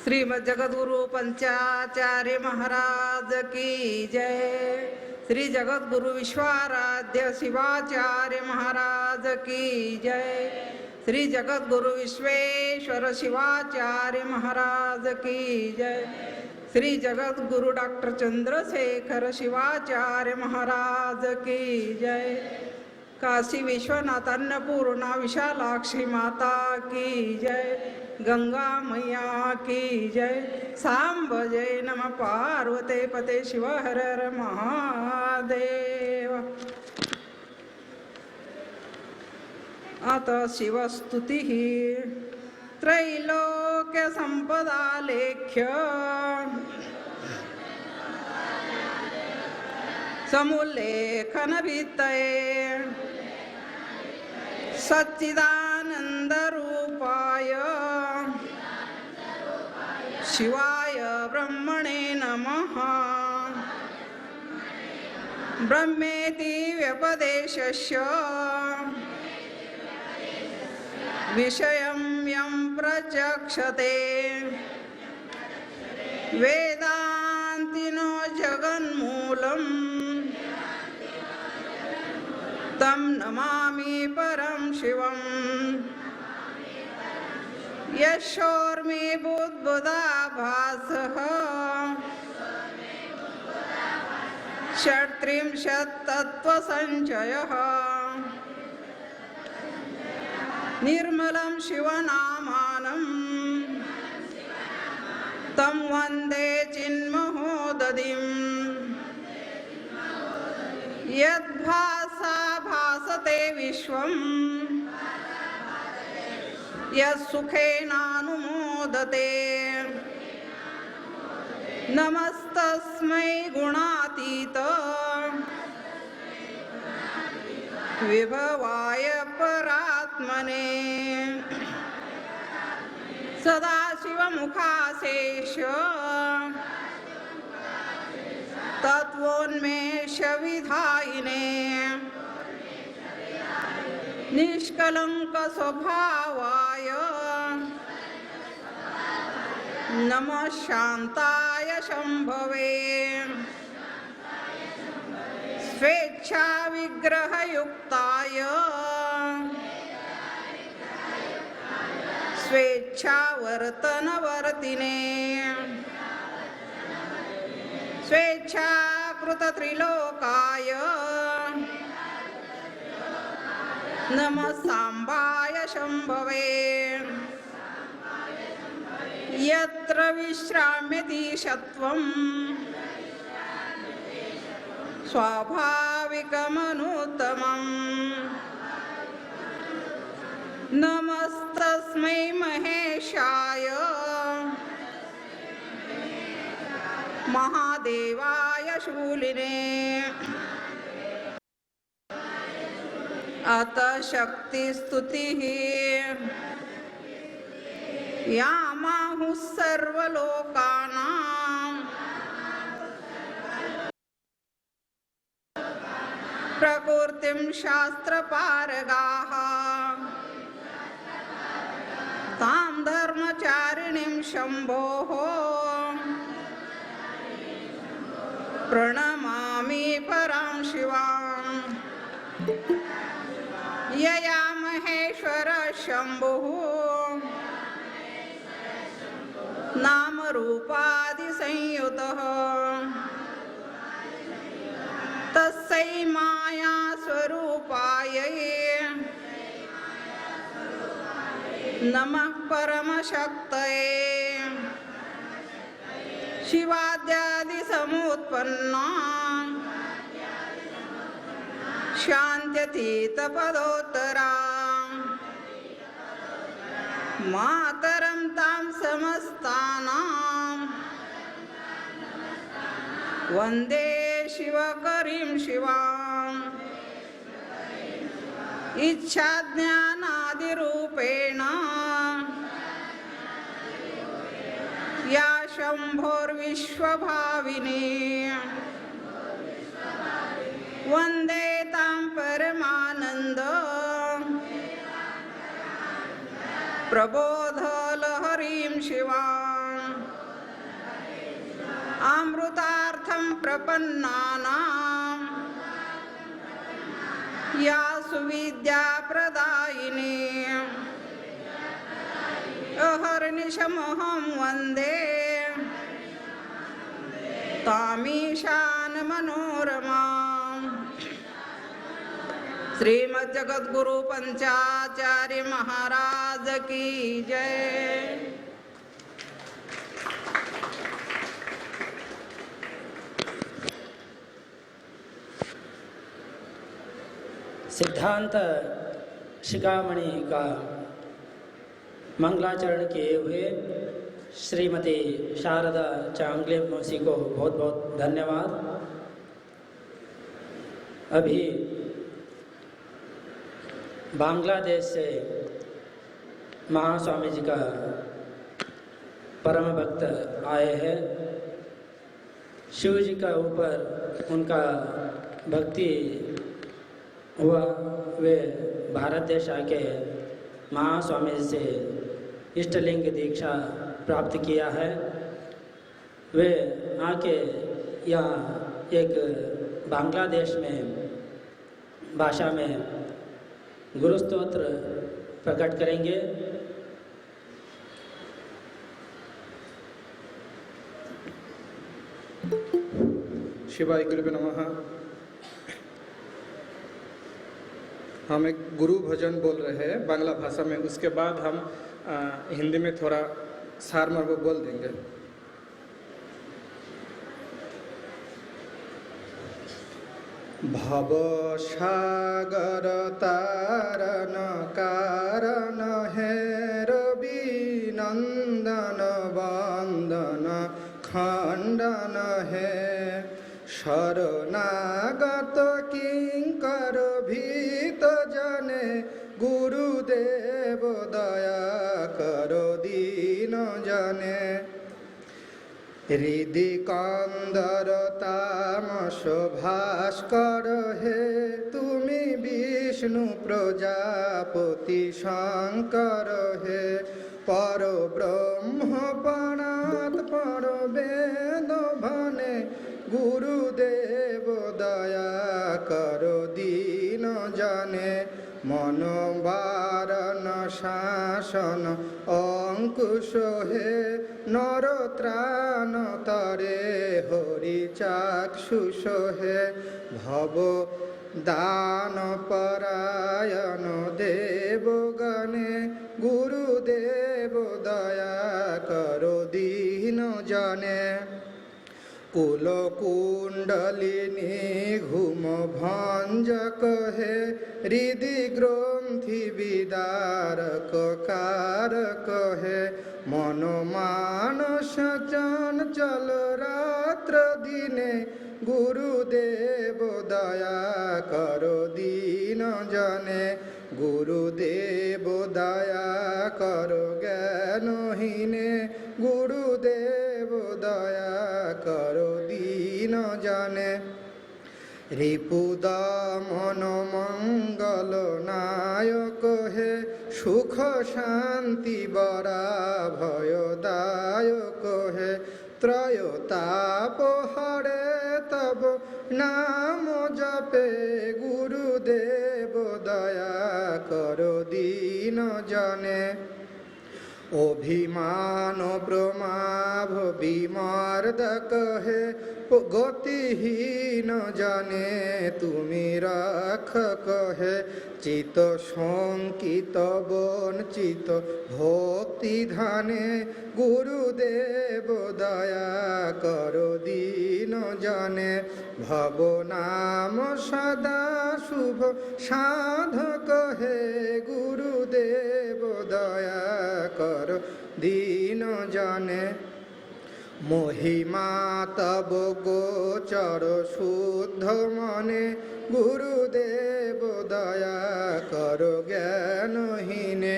श्रीमद जगद्गुरु पंचाचार्य महाराज की जय। श्री जगद्गुरु विश्वाराध्य शिवाचार्य महाराज की जय। श्री जगद्गुरु विश्वेश्वर शिवाचार्य महाराज की जय। श्री जगद्गुरु डॉक्टर चंद्रशेखर शिवाचार्य महाराज की जय। काशी विश्वनाथ अन्नपूर्णा विशालाक्षी माता की जय। गंगा मैया की जय। सांब जय नम पार्वते पते शिव हर हर महादेव। आता शिवस्तुति त्रैलोक्य संपदा लेख्य समुल्लेखन वित्तये सच्चिदानंद रूपाय शिवाय ब्रह्मणे नमः। ब्रह्मेति व्यपदेशस्य विषयं यं प्रचक्षते वेदान्तिनो जगन्मूलम् तं नमामि परं शिवम्। यशोर्मि बुद्बुदाभासः षट्त्रिंशत्तत्त्वसञ्चयः निर्मलं शिवनामानं तं वन्दे चिन्महोदधिम्। यद्भासा भासते विश्वं यत्सुखेनानुमोदते नमस्तस्मै गुणातीत विभवाय परात्मने। सदाशिवमुखाशेष तत्त्वोन्मेषविधायिने निष्कलंक स्वभावाय नमः शान्ताय शम्भवे। स्वेच्छा विग्रहयुक्ताय स्वेच्छावर्तनवर्तिने स्वेच्छाकृतत्रिलोकाय नमः सांबाय शम्भवे। यत्र विश्राम्यति सत्वं स्वाभाविकमनुत्तमम् नमस्तस्मै महेशाय महादेवाय शूलिने। अतः शक्तिस्तुतिः यामाहुः सर्वलोकानां प्रकृतिं शास्त्रपारगाः तां धर्मचारिणीं शम्भोः प्रणमामि परां शिवाम्। यया महेश्वर शम्भुः नाम रूपादिसंयुतः तस्यै माया स्वरूपायै नमः परमशक्तये। शिवाद्यादिसमुत्पन्ना शान्त्यतीतपदोत्तरा मातरं तां समस्तानां वन्दे शिवकरीं शिवाम्। इच्छाज्ञानादिरूपेण या शम्भोर्विश्वभाविनी वन्दे तां परमानन्द प्रबोधलहरीं शिवाम्। अमृतार्थं प्रपन्नानां या सुविद्या प्रदायिनी अहर्निशमहं वन्दे तामीशान मनोरमाम्। श्रीमद्जगद्गुरु पंचाचार्य महाराज की जय। सिद्धांत शिखामणि का मंगलाचरण किए हुए श्रीमती शारदा चांगले मौसी को बहुत बहुत धन्यवाद। अभी बांग्लादेश से महास्वामी जी का परम भक्त आए हैं। शिव जी का ऊपर उनका भक्ति हुआ, वे भारत देश आके महास्वामी जी से इष्टलिंग दीक्षा प्राप्त किया है। वे आके यहाँ एक बांग्लादेश में भाषा में गुरुस्तोत्र प्रकट करेंगे। शिवाय गुरुभ्यो नमः। हम एक गुरु भजन बोल रहे हैं बांग्ला भाषा में, उसके बाद हम हिंदी में थोड़ा सारमर्म बोल देंगे। भव सागर तारन कारण है रवि नंदन वंदन खंडन है शरणागत किंकर भीत जने गुरुदेव दया करो दीन जने हृदि कंदर तामस भास्कर हे तुमी विष्णु प्रजापति शंकर हे पर ब्रह्म पणात पर वेद भने गुरुदेव दया करो दीन जने मन वारण शासन अंकुश हे नर त्राण तरे हरि चाक्षुष हे भव दान परायण देवगणे गुरुदेव दया करो दीन जने कुल कुंडलिनी घुम भंजक हे हृदि ग्रंथि विदारक कारक हे मन मानस चंचल रात्र दिने गुरुदेव दया करो दीन जने गुरुदेव दया करो ज्ञानहीने गुरुदेव दया करो दीन जने रिपुदमन मंगल नायक हे सुख शांति बरा भयदायक हे त्रयोताप हरे तब नाम जपे गुरुदेव दया करो दीन जने अभिमान प्रमाभ विमर्दक हे गतिहीन जने तुमी रक्षक हे चित शंकित वंचित भक्ति धाने गुरुदेव दया करो दीन जने भव नाम सदा शुभ साधक हे गुरुदेव दया करो दीन जने महिमा तब गोचर शुद्ध मने गुरुदेव दया करो ज्ञानहीने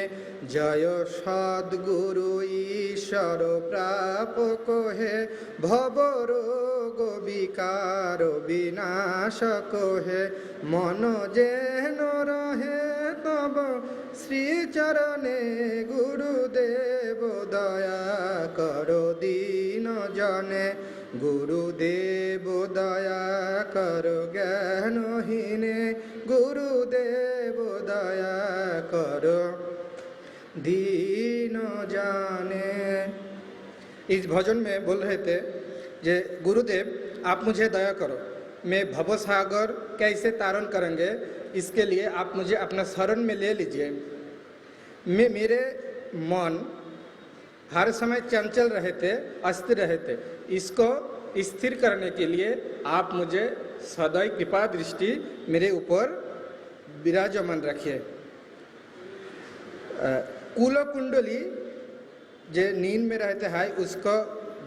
जय सद्गुरु ईश्वर प्रापक हे भव रोग विकार विनाशक हे मन जेन रहे तब श्री चरणे गुरुदेव दया करो दीन जने गुरुदेव दया करो ज्ञानहीने, गुरुदेव दया करो दीन जाने। इस भजन में बोल रहे थे जे गुरुदेव आप मुझे दया करो, मैं भवसागर कैसे तारण करेंगे, इसके लिए आप मुझे अपना शरण में ले लीजिए। मेरे मन हर समय चंचल रहे थे, अस्थिर रहे थे, इसको स्थिर करने के लिए आप मुझे सदैव कृपा दृष्टि मेरे ऊपर विराजमान रखिए। कुल कुंडली जो नींद में रहते हैं उसको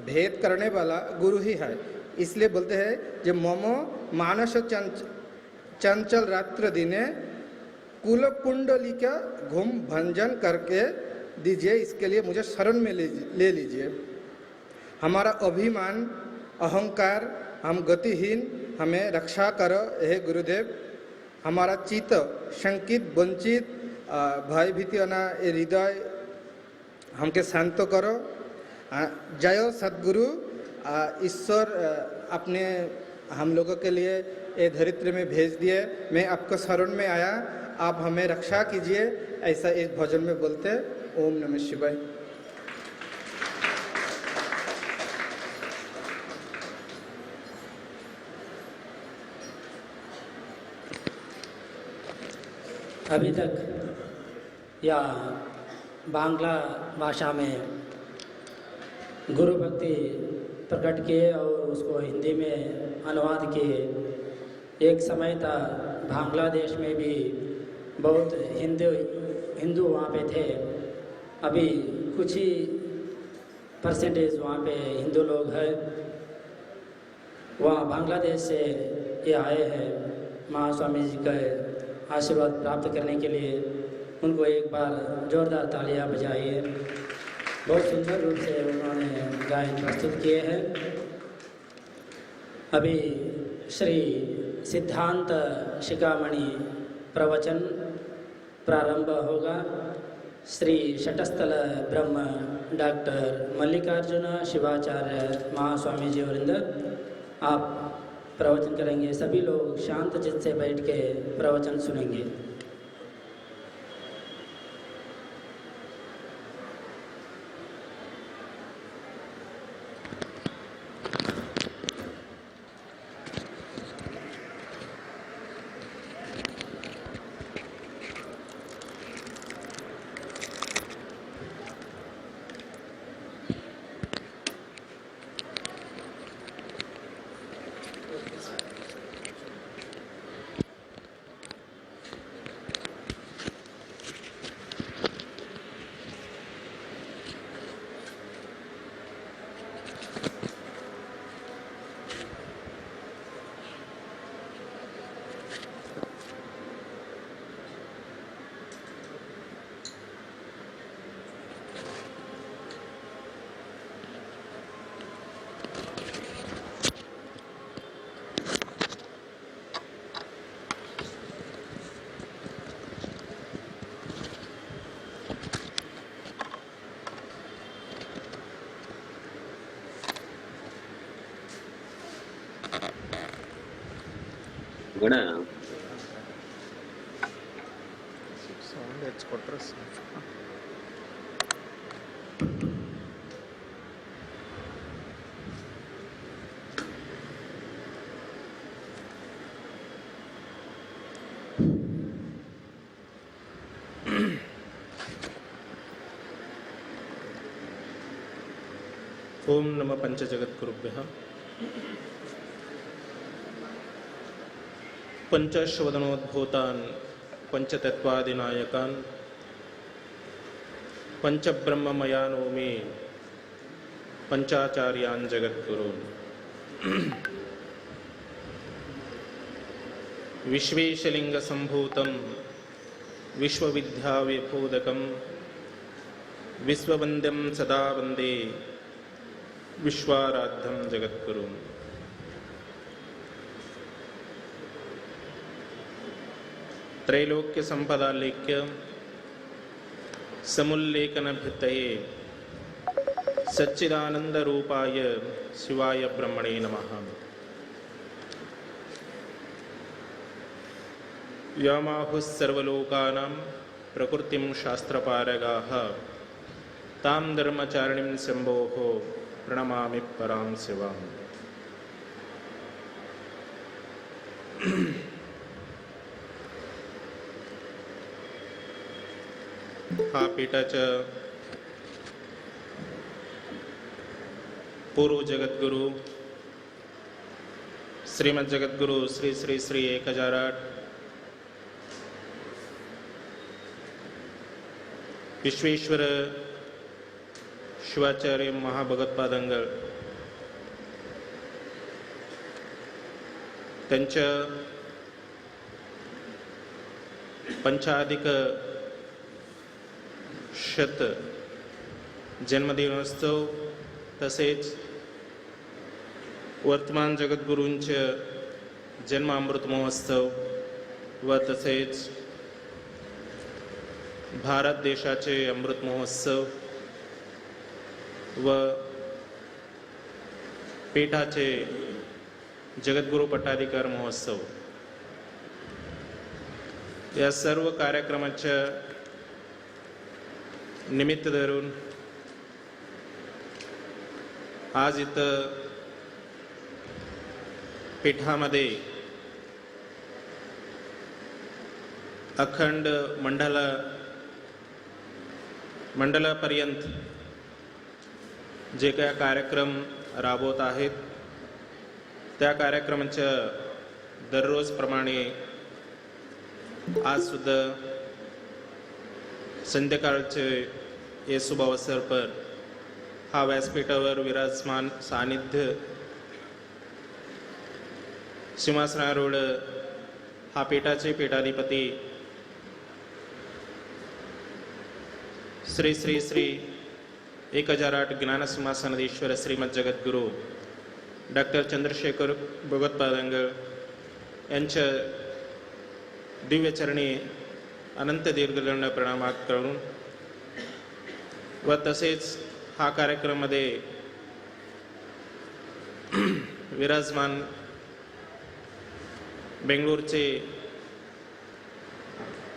भेद करने वाला गुरु ही है, इसलिए बोलते हैं जो ममो मानस चंचल रात्र दिने कुल कुंडली का घूम भंजन करके दीजिए, इसके लिए मुझे शरण में ले लीजिए। हमारा अभिमान अहंकार हम गतिहीन, हमें रक्षा करो हे गुरुदेव। हमारा चित्त शंकित वंचित भयभीति अना हृदय हमके शांत करो। जय सद्गुरु। ईश्वर अपने हम लोगों के लिए ये धरित्र में भेज दिए, मैं आपको शरण में आया, आप हमें रक्षा कीजिए, ऐसा इस भजन में बोलते। ओम नमः शिवाय। अभी तक या बांग्ला भाषा में गुरु भक्ति प्रकट किए और उसको हिंदी में अनुवाद किए। एक समय था बांग्लादेश में भी बहुत हिंदू वहाँ पे थे, अभी कुछ ही परसेंटेज वहाँ पे हिंदू लोग हैं। वहाँ बांग्लादेश से ये आए हैं महास्वामी जी का आशीर्वाद प्राप्त करने के लिए। उनको एक बार जोरदार तालियां बजाइए। बहुत सुंदर रूप से उन्होंने गायन प्रस्तुत किए हैं। अभी श्री सिद्धांत शिखामणि प्रवचन प्रारंभ होगा। श्री शटस्थल ब्रह्म डॉक्टर मल्लिकार्जुन शिवाचार्य महास्वामी जी वृंद आप प्रवचन करेंगे। सभी लोग शांत चित्त से बैठ के प्रवचन सुनेंगे। ಗುಣ ओम नमः पंचजगद्गुरुभ्यः। पंचश्वदनोद्भूतान् पंचतत्वादिनायकान् पंचब्रह्ममयानोमि पंचाचार्यान् जगद्गुरून्। विश्वेशलिङ्गसम्भूतं विश्वविद्याविभूदकं विश्ववन्द्यं सदा वन्दे विश्वाराध्यं जगद्गुरुम्। त्रैलोक्य संपदालेख्य समुल्लेखन भित्तये सच्चिदानंदरूपाय शिवाय ब्रह्मणे नमः। व्योमाहुस्सर्वलोकानां प्रकृतिं शास्त्रपारगाः तां धर्मचारिणीं शम्भोः प्रणमामि परां शिवाम्। हा पीठाच्या पूर्व जगद्गुरु श्रीमद जगद्गुरु श्री श्री श्री 1008 विश्वेश्वर शिवाचार्य महाभगवत्पादांगळ त्यांच्या पंचाधिक शत जन्मदिनोत्सव तसेच वर्तमान जगद्गुरूंचे जन्म अमृत महोत्सव व तसेच भारत देशाचे अमृत महोत्सव व पीठाचे जगद्गुरू पट्टाधिकार महोत्सव या सर्व कार्यक्रमाच्या निमित्त धरून आज इथं पीठामध्ये अखंड मंडलापर्यंत जे काही कार्यक्रम राबवत आहेत त्या कार्यक्रमाच्या दररोजप्रमाणे आज सुद्धा संध्याकाळचे ये शुभ अवसर पर हा व्यासपीठावर विराजमान सानिध्य सिंहासनारूढ हा पीठाचे पीठाधिपती श्री श्री श्री 1008 ज्ञानसिंहासनाधीश्वर श्रीमद जगद्गुरू डॉक्टर चंद्रशेखर भगवत्पादांगळ यांच्या दिव्यचरणी अनंत दीर्घदंड प्रणामात करून व तसेच हा कार्यक्रमामध्ये विराजमान बेंगळूरचे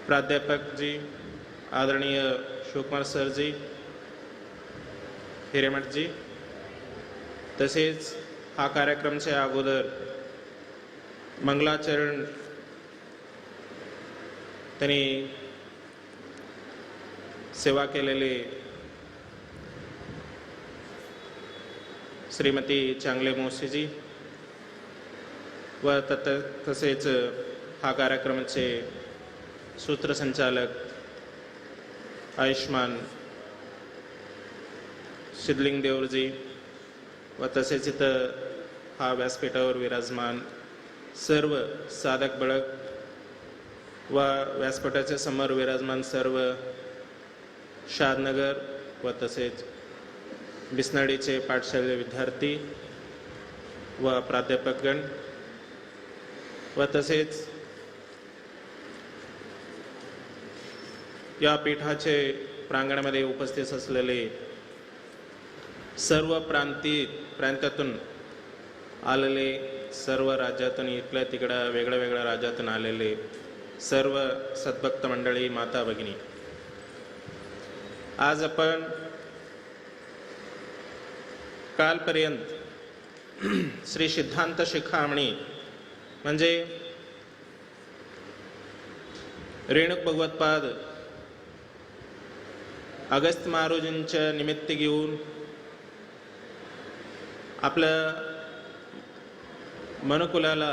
प्राध्यापक जी आदरणीय शिवकुमार सर जी हिरेमठ जी तसेच हा कार्यक्रमच्या अगोदर मंगलाचरण त्यांनी सेवा केलेले श्रीमती चांगले मोशीजी व तसेच हा कार्यक्रमाचे सूत्रसंचालक आयुष्मान सिद्धलिंग देवरजी व तसेच इथं हा व्यासपीठावर विराजमान सर्व साधक बळक व व्यासपीठाच्या समोर विराजमान सर्व शादनगर व तसेच बिस्नाडीचे पाठशाले विद्यार्थी व प्राध्यापकगण व तसेच या पीठाचे प्रांगणामध्ये उपस्थित असलेले सर्व प्रांतातून आलेले सर्व राज्यातून इकडल्या तिकडं वेगळ्या वेगळ्या राज्यातून आलेले सर्व सद्भक्त मंडळी माता भगिनी, आज आपण कालपर्यंत श्री सिद्धांत शिखामणी म्हणजे रेणुक भगवत्पाद अगस्त्य महाराजांच्या निमित्त घेऊन आपल्या मनुकुलाला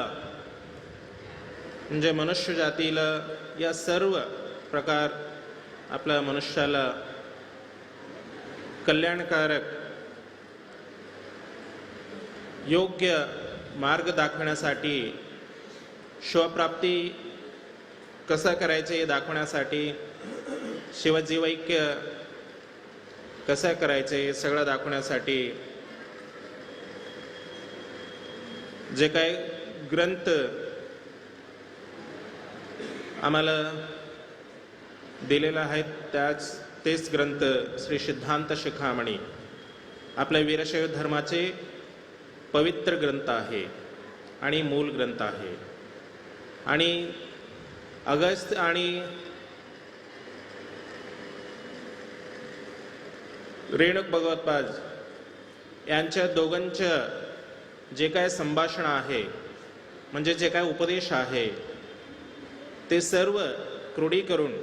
म्हणजे मनुष्य जातीला या सर्व प्रकार आपल्या मनुष्याला कल्याणकारक योग्य मार्ग दाखवण्यासाठी शिवप्राप्ती कसं करायचे हे दाखवण्यासाठी शिवजीवैक्य कसं करायचे हे सगळं दाखवण्यासाठी जे काही ग्रंथ आम्हाला दिलेला आहे तेच ग्रंथ श्री सिद्धांत शिखामणी आपल्या वीरशैव धर्माचे पवित्र ग्रंथ आहे आणि मूल ग्रंथ आहे. आणि अगस्त्य आणि रेणुक भगवत्पाद यांच्या दोघांचं जे काय संभाषण आहे, म्हणजे जे काय उपदेश आहे, ते सर्व क्रोडी करून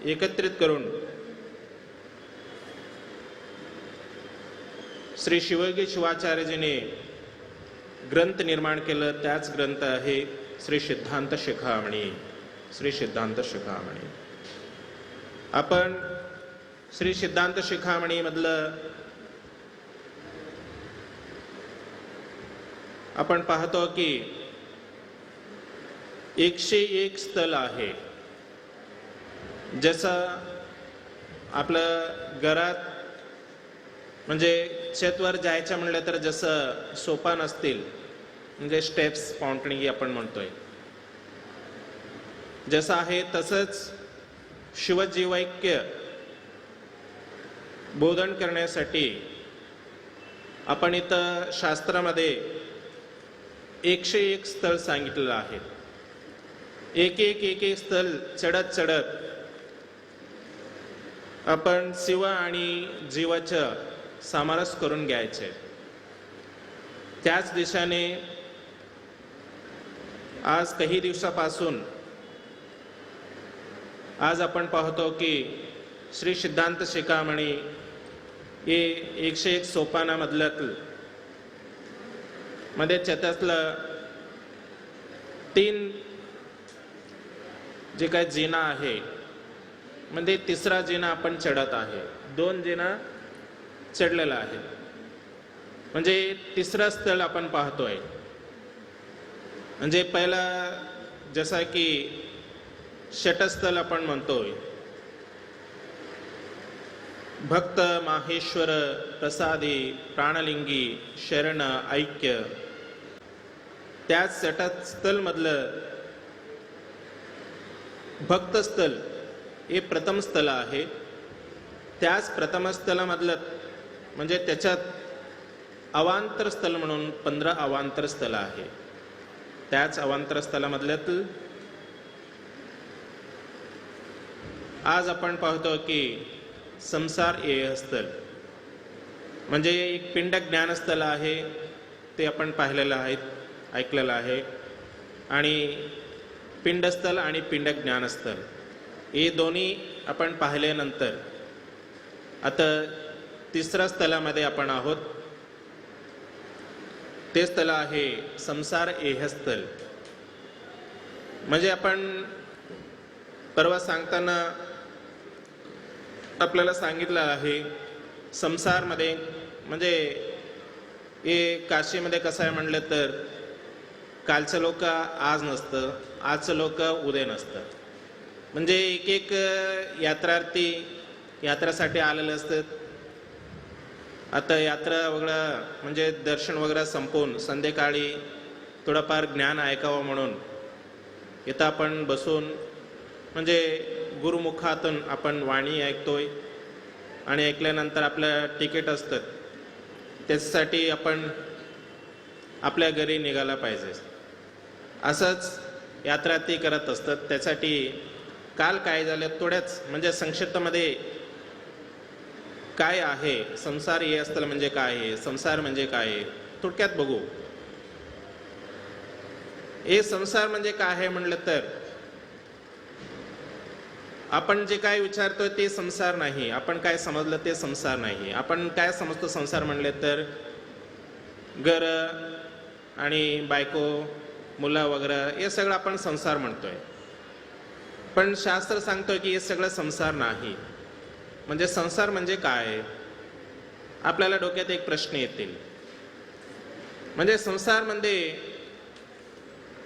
एकत्रित करून श्री शिवयोगी शिवाचार्यजीने ग्रंथ निर्माण केलं. त्याच ग्रंथ आहे श्री सिद्धांत शिखामणी. श्री सिद्धांत शिखामणी. आपण श्री सिद्धांत शिखामणी मधलं आपण पाहतो की 101 स्थल आहे. जसं आपलं घरात म्हणजे छतवर जायचं म्हणलं तर जसं सोपान असतील, म्हणजे स्टेप्स पाउंटणी आपण म्हणतोय, जसं आहे तसंच शिवजीवैक्य बोधन करण्यासाठी आपण इथं शास्त्रामध्ये 101 स्थळ सांगितलेलं आहे. एक एक स्थळ चढत आपण शिव आणि जीवाचं सामरस करून घ्यायचे. त्याच दिशेने आज काही दिवसापासून आज आपण पाहतो की श्री सिद्धांत शिखामणी हे 101 सोपानामधलं मध्ये त्यातलं 3 जे काय जिना आहे, म्हणजे तिसरा जिना आपण चढत आहे. 2 जिना चढलेला आहे, म्हणजे तिसरं स्थळ आपण पाहतोय. म्हणजे पहिला जसा की षटस्थल आपण म्हणतोय, भक्त माहेश्वर प्रसादी प्राणलिंगी शरण ऐक्य. त्याच षटस्थल मधलं भक्तस्थल हे प्रथम स्थल आहे. त्याच प्रथम स्थलामधलं म्हणजे त्याच्यात अवांतर स्थल म्हणून 15 अवांतर स्थल आहे. त्याच अवांतर स्थलामधल्यात आज आपण पाहतो की संसार एह स्थल म्हणजे एक पिंडक ज्ञानस्थल आहे. ते आपण पाहिलेलं आहे, ऐकलेलं आहे. आणि पिंडस्थल आणि पिंडक ज्ञानस्थल हे दोन्ही आपण पाहिल्यानंतर आता तिसऱ्या स्थलामध्ये आपण आहोत. ते स्थल आहे संसार एह स्थल. म्हणजे आपण परवा सांगताना आपल्याला सांगितलं आहे संसारमध्ये म्हणजे हे काशीमध्ये कसं आहे म्हणलं तर कालचं लोक आज नसतं, आजचं लोक उद्या नसतं. म्हणजे एक यात्रार्थी यात्रासाठी आलेले असतात. आता यात्रा वगैरे म्हणजे दर्शन वगैरे संपवून संध्याकाळी थोडंफार ज्ञान ऐकावं म्हणून इथं आपण बसून म्हणजे गुरुमुखातून आपण वाणी ऐकतोय. आणि ऐकल्यानंतर आपलं तिकीट असतं, त्याच्यासाठी आपण आपल्या घरी निघायला पाहिजे. असंच यात्रार्थी करत असतात. त्यासाठी काल काय झालं थोड्याच म्हणजे संक्षिप्तमध्ये काय आहे संसार हे स्थल म्हणजे काय आहे, संसार म्हणजे काय आहे थोडक्यात बघू. हे संसार म्हणजे काय आहे म्हणलं तर आपण जे काय विचारतोय ते संसार नाही. आपण काय समजलं ते संसार नाही. आपण काय समजतो संसार म्हणले तर घर आणि बायको मुलं वगैरे हे सगळं आपण संसार म्हणतोय. पण शास्त्र सांगतोय की हे सगळं संसार नाही. म्हणजे संसार म्हणजे काय, आपल्याला डोक्यात एक प्रश्न येतील. म्हणजे संसार म्हणजे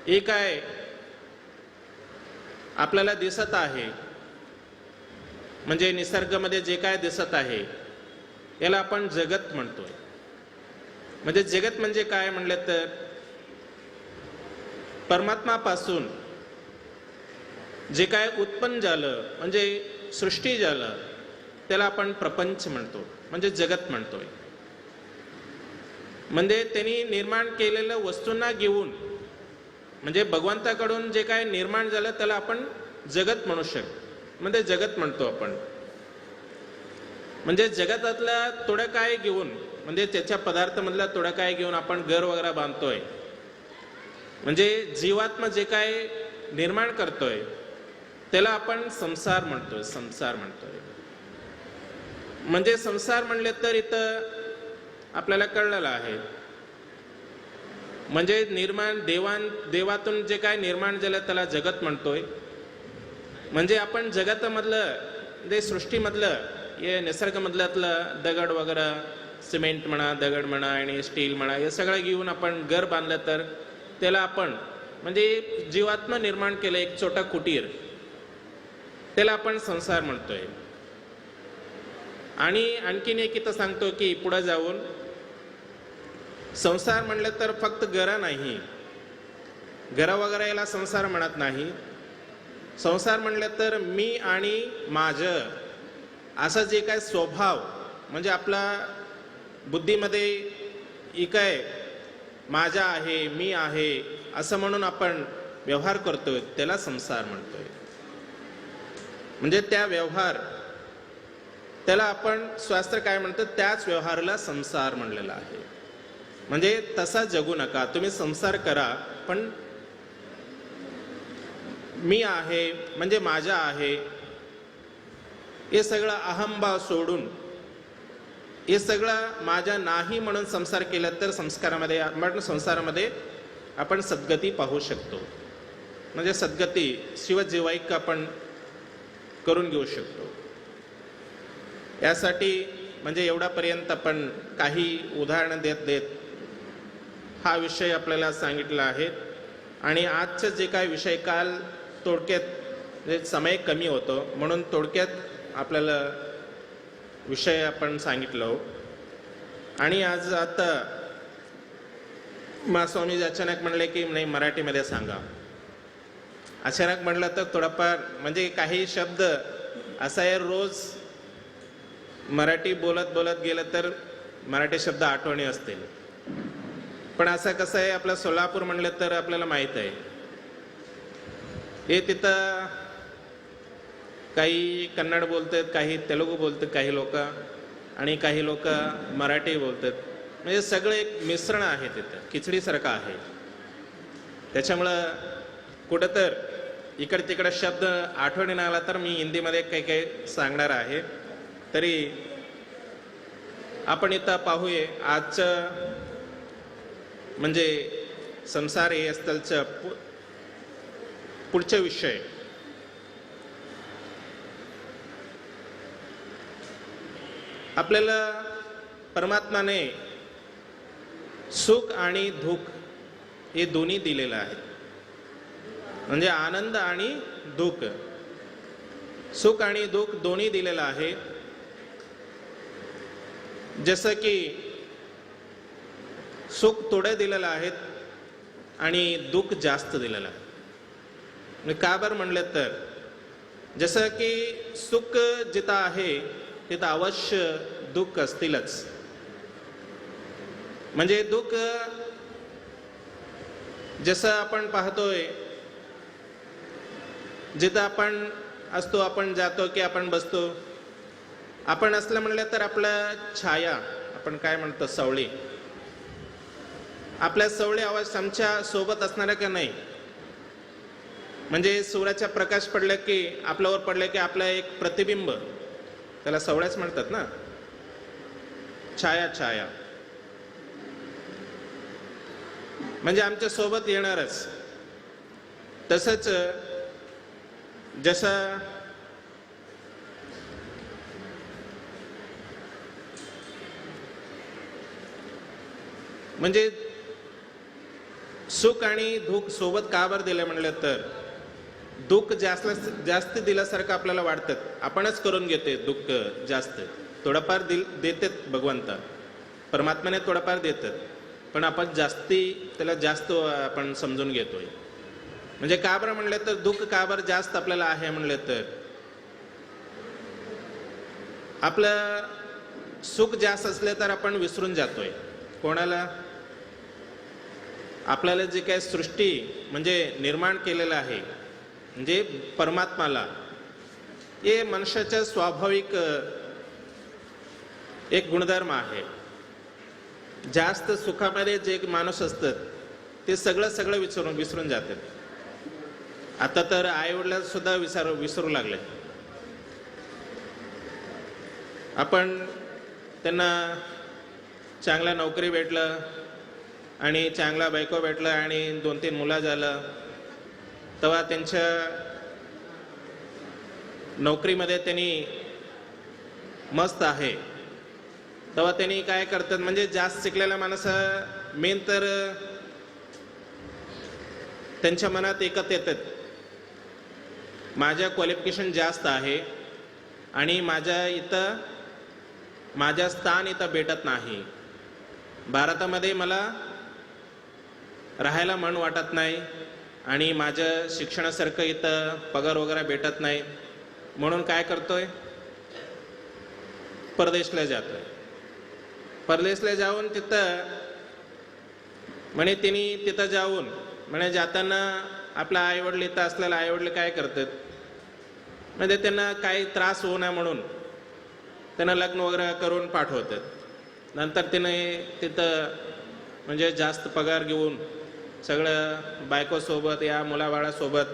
हे काय आपल्याला दिसत आहे, म्हणजे निसर्गामध्ये जे काय दिसत आहे याला आपण जगत म्हणतोय. म्हणजे जगत म्हणजे काय म्हणलं तर परमात्मापासून जे काय उत्पन्न झालं म्हणजे सृष्टी झालं त्याला आपण प्रपंच म्हणतो, म्हणजे जगत म्हणतोय. म्हणजे त्यांनी निर्माण केलेल्या वस्तूंना घेऊन, म्हणजे भगवंताकडून जे काय निर्माण झालं त्याला आपण जगत म्हणू शकतो, म्हणजे जगत म्हणतो आपण. म्हणजे जगतातला थोडं काय घेऊन, म्हणजे त्याच्या पदार्थामधला थोडं काय घेऊन आपण घर वगैरे बांधतोय. म्हणजे जीवात्मा जे काय निर्माण करतोय त्याला आपण संसार म्हणतोय, संसार म्हणतोय. म्हणजे संसार म्हणले तर इथं आपल्याला कळलेलं आहे, म्हणजे निर्माण देवातून जे काय निर्माण झालं त्याला जगत म्हणतोय. म्हणजे आपण जगतामधलं, जे सृष्टीमधलं, हे निसर्गमधल्यातलं दगड वगैरे, सिमेंट म्हणा, दगड म्हणा आणि स्टील म्हणा, हे सगळं घेऊन आपण घर बांधलं तर त्याला आपण, म्हणजे जीवात्मा निर्माण केलं एक छोटा कुटीर, त्याला आपण संसार म्हणतोय. आणि आणखीन एक इथं सांगतो की पुढे जाऊन संसार म्हणलं तर फक्त घरं नाही, घरं वगैरे याला संसार म्हणत नाही. संसार म्हणलं तर मी आणि माझं असं जे काय स्वभाव, म्हणजे आपला बुद्धीमध्ये इकाय माझा आहे, मी आहे असं म्हणून आपण व्यवहार करतोय त्याला संसार म्हणतोय. म्हणजे त्या व्यवहार, त्याला आपण शास्त्र काय म्हणतो, त्याच व्यवहाराला संसार म्हणलेला आहे. म्हणजे तसा जगू नका, तुम्ही संसार करा, पण मी आहे म्हणजे माझा आहे हे सगळं अहंभाव सोडून, हे सगळं माझा नाही म्हणून संसार केला तर संसारामध्ये आपण सद्गती पाहू शकतो. म्हणजे सद्गती शिवजीवाईक आपण करून घेऊ शकतो. यासाठी म्हणजे एवढापर्यंत आपण काही उदाहरणं देत देत हा विषय आपल्याला सांगितला आहे. आणि आजचं जे काय विषय काल थोडक्यात, म्हणजे समय कमी होतो म्हणून थोडक्यात आपल्याला विषय आपण सांगितलं. आणि आज आता स्वामीजी अचानक म्हणले की नाही मराठीमध्ये सांगा. अचानक म्हणलं तर थोडाफार, म्हणजे काही शब्द असा आहे रोज मराठी बोलत बोलत गेलं तर मराठी शब्द आठवणी असतील. पण असं कसं आहे, आपलं सोलापूर म्हणलं तर आपल्याला माहित आहे, हे तिथं काही कन्नड बोलतात, काही तेलुगू बोलतात काही लोक, आणि काही लोक मराठी बोलतात. म्हणजे सगळं एक मिश्रण आहे तिथं, खिचडीसारखं आहे. त्याच्यामुळं कुठं तर इकडे तिकडे शब्द आठवणी नाही आला तर मी हिंदीमध्ये काही काही सांगणार आहे. तरी आपण इथं पाहूया आजचं म्हणजे संसार हे स्थलचं पुढचे विषय. आपल्याला परमात्माने सुख आणि दुःख हे दोन्ही दिलेलं आहे. म्हणजे आनंद आणि दुःख, सुख आणि दुःख दोन्ही दिलेलं आहे. जसं की सुख थोडं दिलेलं आहे आणि दुःख जास्त दिलेलं आहे. का बरं म्हणलं तर, जसं की सुख जिथं आहे तिथं अवश्य दुःख असतीलच. म्हणजे दुःख जसं आपण पाहतोय, जिथं आपण असतो, आपण जातो की आपण बसतो, आपण असलं म्हणलं तर आपलं छाया, आपण काय म्हणतो सवळी, आपल्या सवळी आवाज आमच्या सोबत असणाऱ्या का नाही. म्हणजे सूर्याचा प्रकाश पडला की आपल्यावर पडलं की आपलं एक प्रतिबिंब, त्याला सवळ्याच म्हणतात ना, छाया. छाया म्हणजे आमच्या सोबत येणारच. तसंच जसं म्हणजे सुख आणि दुःख सोबत का बरं दिलं म्हणलं तर, दुःख जास्त दिल्यासारखं आपल्याला वाटतं, आपणच करून घेते दुःख जास्त. थोडंफार देतात भगवंत, परमात्म्याने थोडंफार देतात, पण आपण त्याला जास्त आपण समजून घेतोय. म्हणजे का बरं म्हणलं तर, दुःख का बरं जास्त आपल्याला आहे म्हणलं तर, आपलं सुख जास्त असलं तर आपण विसरून जातोय. कोणाला? आपल्याला जे काय सृष्टी म्हणजे निर्माण केलेलं आहे म्हणजे परमात्माला, हे मनुष्याचा स्वाभाविक एक गुणधर्म आहे. जास्त सुखामध्ये जे माणूस असतात ते सगळं विसरून जातात. आता तर आई वडिलांना सुद्धा विसरू लागले. आपण त्यांना चांगला नोकरी भेटलं आणि चांगला बायको भेटलं आणि 2-3 मुलं झालं, तेव्हा त्यांच्या नोकरीमध्ये त्यांनी मस्त आहे, तेव्हा त्यांनी काय करतात म्हणजे जास्त शिकलेल्या माणसं मेन तर त्यांच्या मनात एकच येतात, माझ्या क्वालिफिकेशन जास्त आहे आणि माझ्या स्थान इथं भेटत नाही. भारतामध्ये मला राहायला मन वाटत नाही आणि माझ्या शिक्षणासारखं इथं पगार वगैरे भेटत नाही, म्हणून काय करतोय, परदेशला जातोय. परदेशला जाऊन तिथं म्हणे तिथं जाऊन म्हणजे जाताना आपला आईवडील इथं असलेला आईवडील काय करतात म्हणजे त्यांना काही त्रास होऊ नये म्हणून त्यांना लग्न वगैरे करून पाठवतात. नंतर तिने तिथं म्हणजे जास्त पगार घेऊन सगळं बायकोसोबत या मुलाबाळासोबत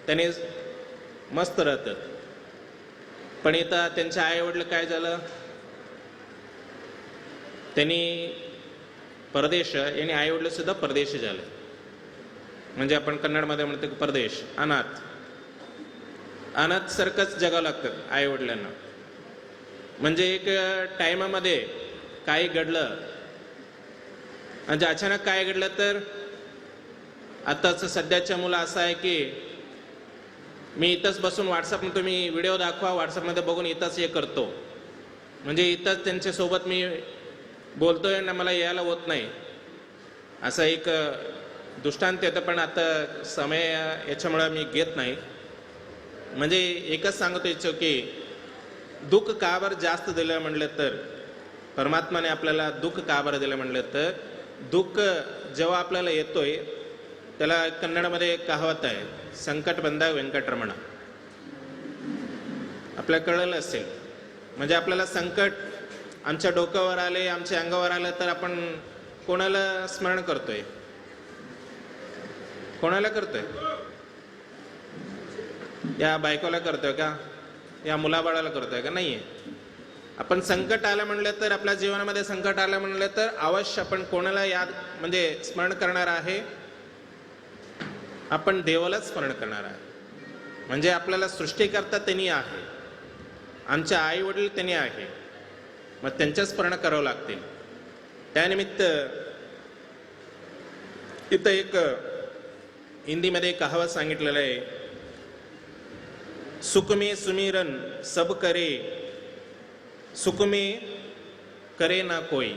त्याने मस्त राहतात. पण इथं त्यांच्या आईवडील काय झालं, त्यांनी परदेश आणि आईवडील सुद्धा परदेशी झाले. म्हणजे आपण कन्नडमध्ये म्हणतो परदेश, अनाथ सारखंच जगावं लागतं आईवडिलांना. म्हणजे एक टाइमामध्ये काही घडलं म्हणजे अचानक काय घडलं तर आताच सध्याच्या मुलं असं आहे की मी इथंच बसून व्हॉट्सअपमध्ये तुम्ही व्हिडिओ दाखवा, व्हॉट्सअपमध्ये बघून इथंच हे करतो, म्हणजे इथंच त्यांच्यासोबत मी बोलतोय ना मला यायला होत नाही, असं एक दृष्टांत येतं. पण आता समय याच्यामुळे मी घेत नाही. म्हणजे एकच सांगतो इच्छो की दुःख का बरं जास्त दिलं म्हणलं तर, परमात्माने आपल्याला दुःख का बरं दिलं म्हणलं तर, दुःख जेव्हा आपल्याला येतोय त्याला कन्नडमध्ये कहावत आहे, संकट बंदा व्यंकटरमण. आपल्याला कळलं असेल. म्हणजे आपल्याला संकट आमच्या डोक्यावर आले, आमच्या अंगावर आलं तर आपण कोणाला स्मरण करतोय, कोणाला करतोय? या बायकोला करतोय का, या मुलाबाळाला करतोय का? नाहीये. आपण संकट आलं म्हणलं तर, आपल्या जीवनामध्ये संकट आलं म्हणलं तर अवश्य आपण कोणाला याद म्हणजे स्मरण करणार आहे, आपण देवालाच स्मरण करणार आहे. म्हणजे आपल्याला सृष्टीकर्ता त्यांनी आहे, आमच्या आई वडील त्यांनी आहे, मग त्यांचं स्मरण करावं लागतील. त्यानिमित्त इथं एक हिंदीमध्ये कहावत सांगितलेलं आहे, सुख में सुमिरन सब करे, सुख में करे ना कोई.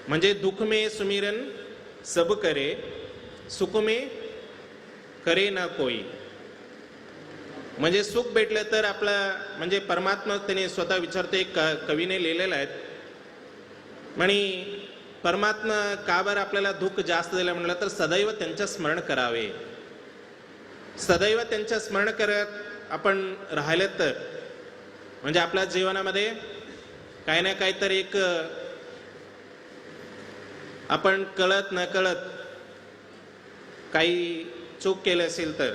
म्हणजे दुःख में सुमिरन सब करे, सुख में करे ना कोई. म्हणजे सुख भेटलं तर आपला म्हणजे परमात्मा त्याने स्वतः विचारते. कवीने लिहिलेलं आहे म्हणे परमात्मा का बरं आपल्याला दुःख जास्त दिलं म्हणलं तर सदैव त्यांचं स्मरण करावे. सदैव त्यांचं स्मरण करत आपण राहिलं तर म्हणजे आपल्या जीवनामध्ये काही ना काहीतरी एक आपण कळत न कळत काही चूक केली असेल तर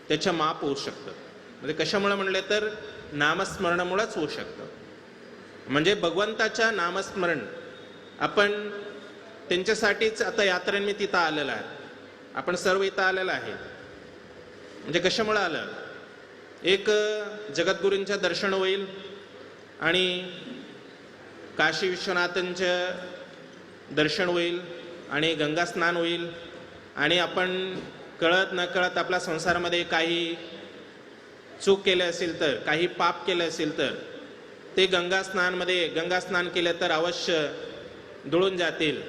त्याच्या माप होऊ शकतं. म्हणजे कशामुळे म्हणले तर नामस्मरणामुळेच होऊ शकतं. म्हणजे भगवंताच्या नामस्मरण आपण त्यांच्यासाठीच आता यात्रेने तिथं आलेला आहे, आपण सर्व इथं आलेला आहे. म्हणजे कशामुळे आलं, एक जगद्गुरूंचं दर्शन होईल आणि काशी विश्वनाथांचं दर्शन होईल आणि गंगा स्नान होईल आणि आपण कळत न कळत आपल्या संसारामध्ये काही चूक केले असेल तर, काही पाप केले असेल तर ते गंगा स्नान केले तर अवश्य धुळून जातील.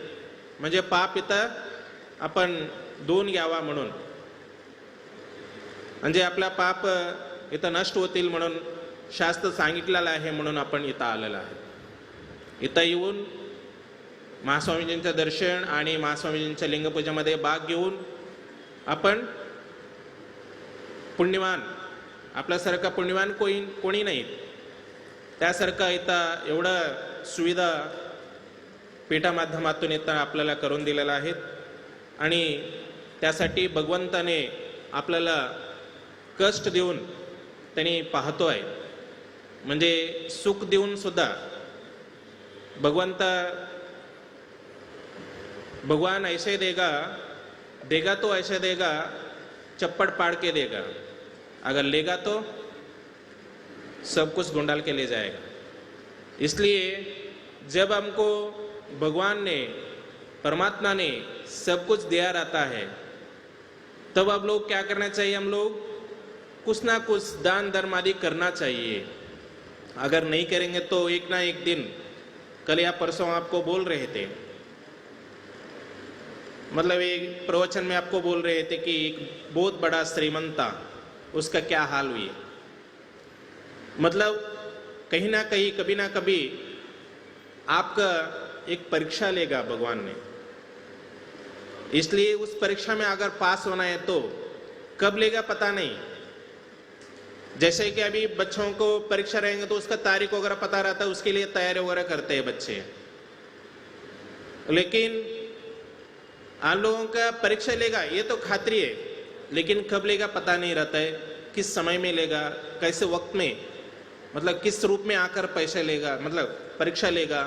म्हणजे पाप इथं आपण धुवून घ्यावा म्हणून, म्हणजे आपला पाप इथं नष्ट होतील म्हणून शास्त्र सांगितलेलं आहे, म्हणून आपण इथं आलेलं आहे. इथं येऊन महास्वामीजींचं दर्शन आणि महास्वामीजींच्या लिंगपूजेमध्ये भाग घेऊन आपण पुण्यवान, आपल्यासारखा पुण्यवान कोणी नाही. त्यासारखं इथं एवढं सुविधा पीठा माध्यमातून इथं आपल्याला करून दिलेल्या आहेत आणि त्यासाठी भगवंताने आपल्याला कष्ट देऊन त्यांनी पाहतो आहे. म्हणजे सुख देऊन सुद्धा भगवान ऐसे देगा तो ऐसे देगा, चप्पड़ पाड़ के देगा, अगर लेगा तो सब कुछ गुंडाल के ले जाएगा. इसलिए जब हमको भगवान ने, परमात्मा ने सब कुछ दिया रहता है, तब अब लोग क्या करना चाहिए, हम लोग कुछ ना कुछ दान धर्म आदि करना चाहिए. अगर नहीं करेंगे तो एक ना एक दिन, कल या परसों आपको बोल रहे थे, मतलब एक प्रवचन में आपको बोल रहे थे कि एक बहुत बड़ा श्रीमंता, उसका क्या हाल हुई. मतलब कहीं ना कहीं कभी ना कभी आपका एक परीक्षा लेगा भगवान ने. इसलिए उस परीक्षा में अगर पास होना है तो कब लेगा पता नहीं. जैसे कि अभी बच्चों को परीक्षा रहेंगे तो उसका तारीख वगैरह पता रहता है, उसके लिए तैयारी वगैरह करते हैं बच्चे. लेकिन आप लोगों का परीक्षा लेगा ये तो खात्री है, लेकिन कब लेगा पता नहीं रहता है, किस समय में लेगा, कैसे वक्त में, मतलब किस रूप में आकर पैसे लेगा, मतलब परीक्षा लेगा,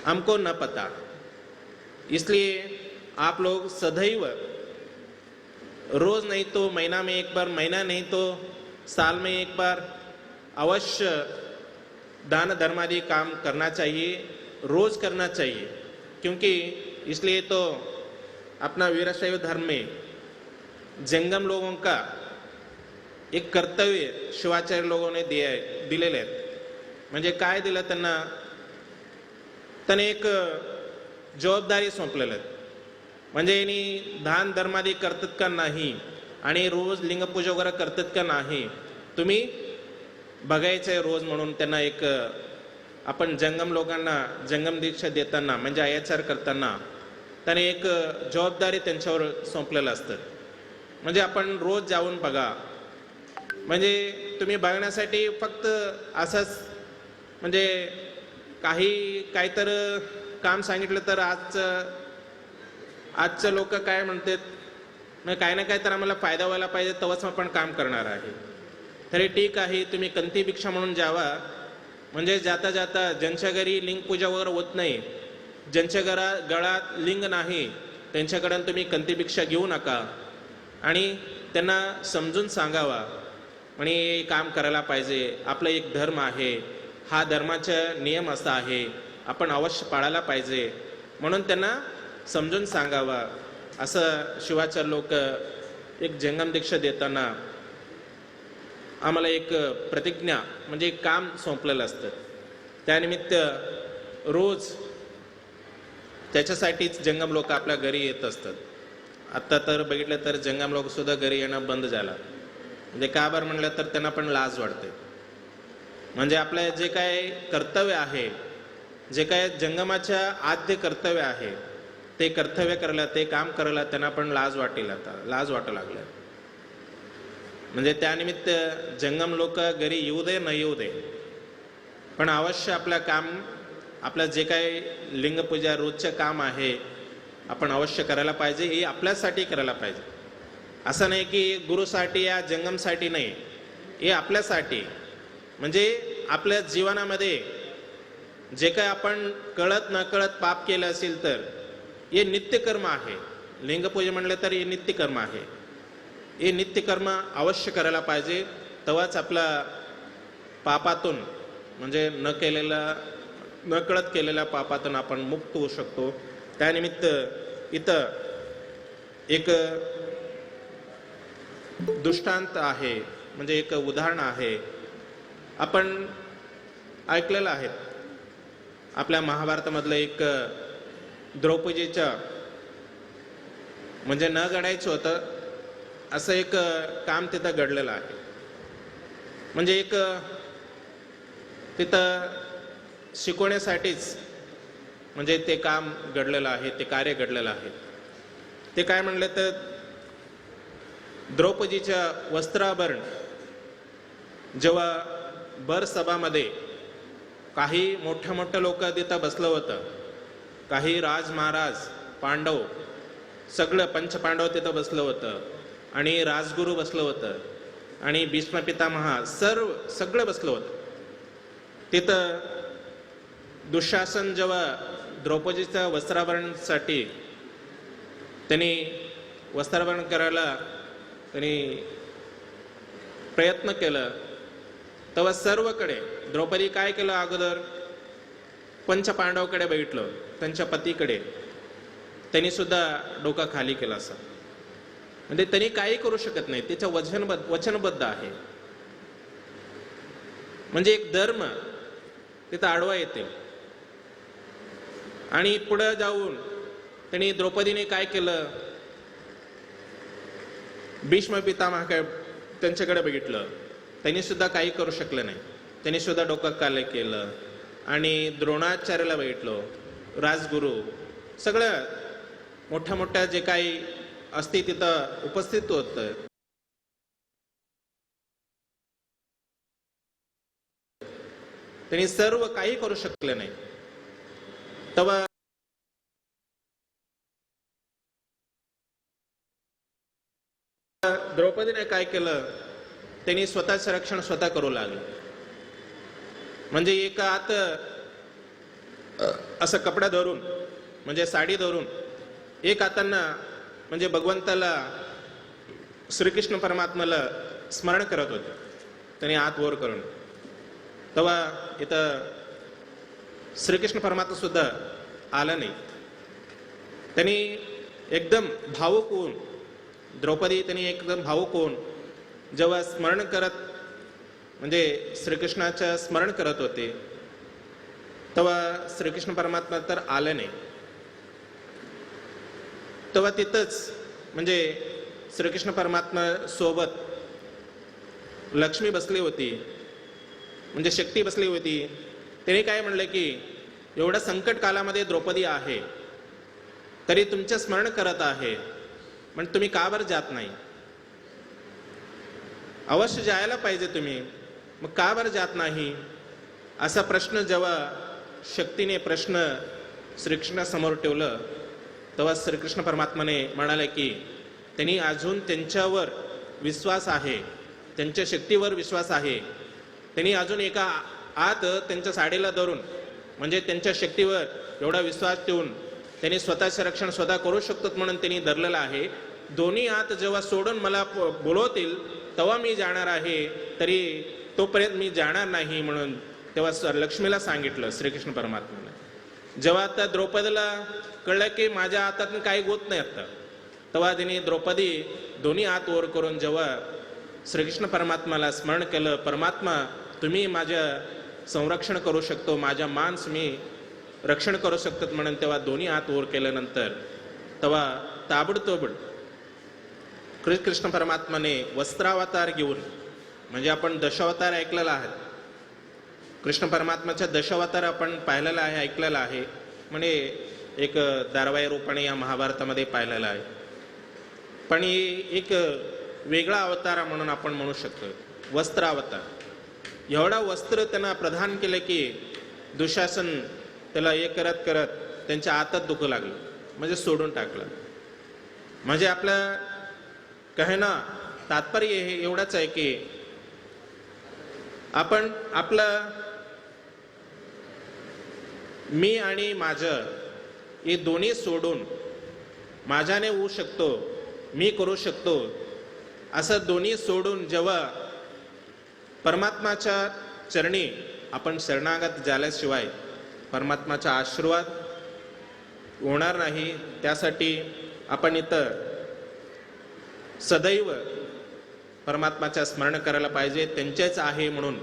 हमको न पता. इसलिए आप लोग सदैव रोज नहीं तो महीना में एक बार, महीना नहीं तो साल में एक बार अवश्य दान धर्म आदि काम करना चाहिए, रोज करना चाहिए. क्योंकि इसलिए तो अपना वीरशैव धर्म में जंगम लोगों का एक कर्तव्य शिवाचार्य लोगों ने दिलेले आहेत. म्हणजे काय दिलं त्यांना, त्याने एक जबाबदारी सोपलेलं आहे. म्हणजे यांनी दान धर्मादी करतात का नाही आणि रोज लिंगपूजा वगैरे करतात का नाही, तुम्ही बघायचंय रोज. म्हणून त्यांना एक, आपण जंगम लोकांना जंगम दीक्षा देताना म्हणजे आयाचार करताना त्याने एक जबाबदारी त्यांच्यावर सोपलेलं असतं. म्हणजे आपण रोज जाऊन बघा. म्हणजे तुम्ही बघण्यासाठी फक्त असंच म्हणजे काहीतर काम सांगितलं तर आजचं लोक काय म्हणतात, म्हणजे काही ना काही तर आम्हाला फायदा व्हायला पाहिजे तेव्हाच आपण काम करणार आहे. तरी ठीक आहे, तुम्ही कंती भिक्षा म्हणून जावा. म्हणजे जाता जाता ज्यांच्या घरी लिंग पूजा वगैरे होत नाही, ज्यांच्या गळात लिंग नाही, त्यांच्याकडून तुम्ही कंती भिक्षा घेऊ नका आणि त्यांना समजून सांगावा आणि हे काम करायला पाहिजे, आपलं एक धर्म आहे, हा धर्माचा नियम असा आहे, आपण अवश्य पाळायला पाहिजे म्हणून त्यांना समजून सांगावा. असं शिवाचार लोक एक जंगम दीक्षा देताना आम्हाला एक प्रतिज्ञा म्हणजे एक काम सोपलेलं असतं. त्यानिमित्त रोज त्याच्यासाठीच जंगम लोक आपल्या घरी येत असतात. आत्ता तर बघितलं तर जंगम लोक सुद्धा घरी येणं बंद झालं. म्हणजे का बरं म्हणलं तर त्यांना पण लाज वाटते. म्हणजे आपलं जे काय कर्तव्य आहे, जे काय जंगमाच्या आद्य कर्तव्य आहे, ते कर्तव्य करायला, ते काम करायला त्यांना पण लाज वाटू लागलं. म्हणजे त्यानिमित्त जंगम लोक घरी येऊ दे न येऊ दे, पण अवश्य आपलं जे काही लिंगपूजा रोजचं काम आहे आपण अवश्य करायला पाहिजे. हे आपल्यासाठी करायला पाहिजे. असं नाही की गुरुसाठी या जंगमसाठी नाही, हे आपल्यासाठी. म्हणजे आपल्या जीवनामध्ये जे काय आपण कळत नकळत पाप केलं असेल तर हे नित्यकर्म आहे. लिंगपूजा म्हणलं तर हे नित्यकर्म आहे. हे नित्यकर्म अवश्य करायला पाहिजे. तेव्हाच आपला पापातून म्हणजे नकळत केलेल्या पापातून आपण मुक्त होऊ शकतो. त्यानिमित्त इथं एक दृष्टांत आहे, म्हणजे एक उदाहरण आहे. आपण ऐकलेलं आहे आपल्या महाभारतामधलं एक द्रौपदीचं म्हणजे न घडायचं होतं असं एक काम तिथं घडलेलं आहे. म्हणजे एक तिथं शिकवण्यासाठीच म्हणजे ते काम घडलेलं आहे, ते कार्य घडलेलं आहे. ते काय म्हणले तर द्रौपदीच्या वस्त्राभरण जेव्हा भर सभामध्ये काही मोठ्या मोठ्या लोक तिथं बसलं होतं, काही राज महाराज पांडव सगळं पंचपांडव तिथं बसलं होतं आणि राजगुरू बसलं होतं आणि भीष्म पितामहा सगळं बसलं होतं. तिथं दुःशासन जेव्हा द्रौपदीच्या वस्त्राभरणासाठी त्यांनी वस्त्राभरण करायला त्यांनी प्रयत्न केलं, तेव्हा सर्वकडे द्रौपदी काय केलं, अगोदर पंचपांडवकडे बघितलं, त्यांच्या पतीकडे त्यांनी सुद्धा डोका खाली केला. असं म्हणजे त्यांनी काही करू शकत नाही, त्याच्या वचनबद्ध आहे. म्हणजे एक धर्म तिथं आडवा येते. आणि पुढे जाऊन त्यांनी द्रौपदीने काय केलं, भीष्म पितामह त्यांच्याकडे बघितलं, त्यांनी सुद्धा काही करू शकले नाही, त्यांनी सुद्धा डोकं खाली केलं. आणि द्रोणाचार्याला बघितलं, राजगुरू सगळं मोठ्या मोठ्या जे काही असते तिथं उपस्थित होतं. त्यांनी सर्व काही करू शकले नाही. तेव्हा द्रौपदीने काय केलं, त्यांनी स्वतःचं रक्षण स्वतः करू लागले. म्हणजे एका हात असं कपडा धरून म्हणजे साडी धरून, एक हातांना म्हणजे भगवंताला श्रीकृष्ण परमात्म्याला स्मरण करत होते, त्यांनी हात वर करून. तेव्हा इथं श्रीकृष्ण परमात्मा सुद्धा आला नाही. त्यांनी एकदम भावुक होऊन, द्रौपदी त्यांनी एकदम भावुक होऊन जेव्हा स्मरण करत म्हणजे श्रीकृष्णाचं स्मरण करत होते, तेव्हा श्रीकृष्ण परमात्मा तर आले नाही. तेव्हा तिथंच म्हणजे श्रीकृष्ण परमात्मा सोबत लक्ष्मी बसली होती, म्हणजे शक्ती बसली होती. त्याने काय म्हणलं की एवढ्या संकट कालामध्ये द्रौपदी आहे, तरी तुमचं स्मरण करत आहे, पण तुम्ही का बरं जात नाही? अवश्य जायला पाहिजे तुम्ही, मग का बरं जात नाही? असा प्रश्न जेव्हा शक्तीने प्रश्न श्रीकृष्णासमोर ठेवलं, तेव्हा श्रीकृष्ण परमात्माने म्हणाले की त्यांनी अजून त्यांच्यावर विश्वास आहे, त्यांच्या शक्तीवर विश्वास आहे. त्यांनी अजून एका आत त्यांच्या साडीला धरून म्हणजे त्यांच्या शक्तीवर एवढा विश्वास ठेवून त्यांनी स्वतःचे रक्षण स्वतः करू शकतात म्हणून त्यांनी धरलेलं आहे. दोन्ही हात जेव्हा सोडून मला बोलवतील तेव्हा मी जाणार आहे, तरी तोपर्यंत मी जाणार नाही म्हणून तेव्हा लक्ष्मीला सांगितलं श्रीकृष्ण परमात्म्याने. जेव्हा आता द्रौपदीला कळलं की माझ्या हातातून काही होत नाही आता, तेव्हा तिने द्रौपदी दोन्ही हात वर करून जेव्हा श्रीकृष्ण परमात्म्याला स्मरण केलं, परमात्मा तुम्ही माझं संरक्षण करू शकतो, माझ्या मांस मी रक्षण करू शकतात म्हणून तेव्हा दोन्ही हात वर केल्यानंतर तेव्हा ताबडतोब कृष्ण परमात्माने वस्त्रावतार घेऊन, म्हणजे आपण दशावतार ऐकलेला आहे, कृष्ण परमात्माच्या दशावतार आपण पाहिलेला आहे, ऐकलेला आहे. म्हणजे एक दारवाई रूपाने या महाभारतामध्ये पाहिलेला आहे. पण एक वेगळा अवतार म्हणून आपण म्हणू शकतो, वस्त्र अवतार. एवढा वस्त्र त्यांना प्रदान केलं की दुःशासन त्याला हे करत करत त्यांच्या हातात दुखू लागलं, म्हणजे सोडून टाकलं. म्हणजे आपलं कहणं तात्पर्य हे एवढंच आहे की आपण आपलं मी आणि माझं हे दोन्ही सोडून माझ्याने होऊ शकतो, मी करू शकतो असं दोन्ही सोडून जेव्हा परमात्माच्या चरणी आपण शरणागत झाल्याशिवाय परमात्माचा आशीर्वाद होणार नाही. त्यासाठी आपण इथं सदैव परमात्माचं स्मरण करायला पाहिजे. त्यांचेच आहे म्हणून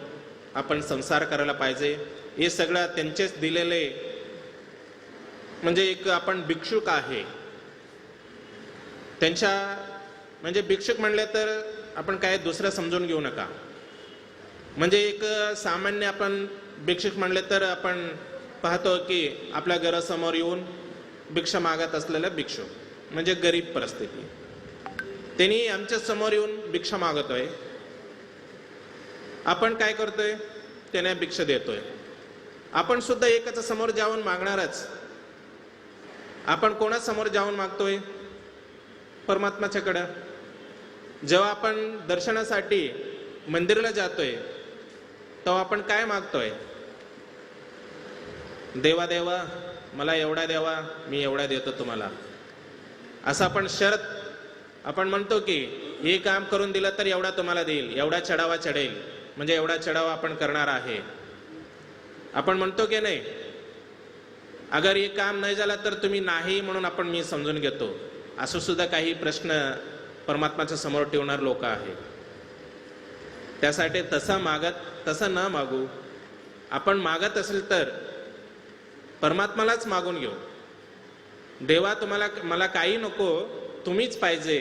आपण संसार करायला पाहिजे. हे सगळं त्यांचेच दिलेले, म्हणजे एक आपण भिक्षुक आहे त्यांच्या, म्हणजे भिक्षुक म्हणले तर आपण काय दुसरं समजून घेऊ नका. म्हणजे एक सामान्य आपण भिक्षुक म्हणले तर आपण पाहतो की आपल्या घरासमोर येऊन भिक्षा मागत असलेला भिक्षू म्हणजे गरीब परिस्थिती, त्यांनी आमच्या समोर येऊन भिक्षा मागतोय. आपण काय करतोय? त्याने भिक्षा देतोय. आपण सुद्धा एकाच्या समोर जाऊन मागणारच. आपण कोणासमोर जाऊन मागतोय? परमात्माच्याकडे. जेव्हा आपण दर्शनासाठी मंदिराला जातोय तेव्हा आपण काय मागतोय? देवा देवा मला एवढा देवा, मी एवढा देतो तुम्हाला, असं आपण शर्त आपण म्हणतो की हे काम करून दिलं तर एवढा तुम्हाला देईल, एवढा चढावा चढेल, म्हणजे एवढा चढावा आपण करणार आहे, आपण म्हणतो की नाही? अगर हे काम नाही झालं तर तुम्ही नाही म्हणून आपण मी समजून घेतो. असं सुद्धा काही प्रश्न परमात्माच्या समोर ठेवणार लोक आहेत. त्यासाठी तसं न मागू. आपण मागत असेल तर परमात्मालाच मागून घेऊ. देवा तुम्हाला मला काही नको, तुम्हीच पाहिजे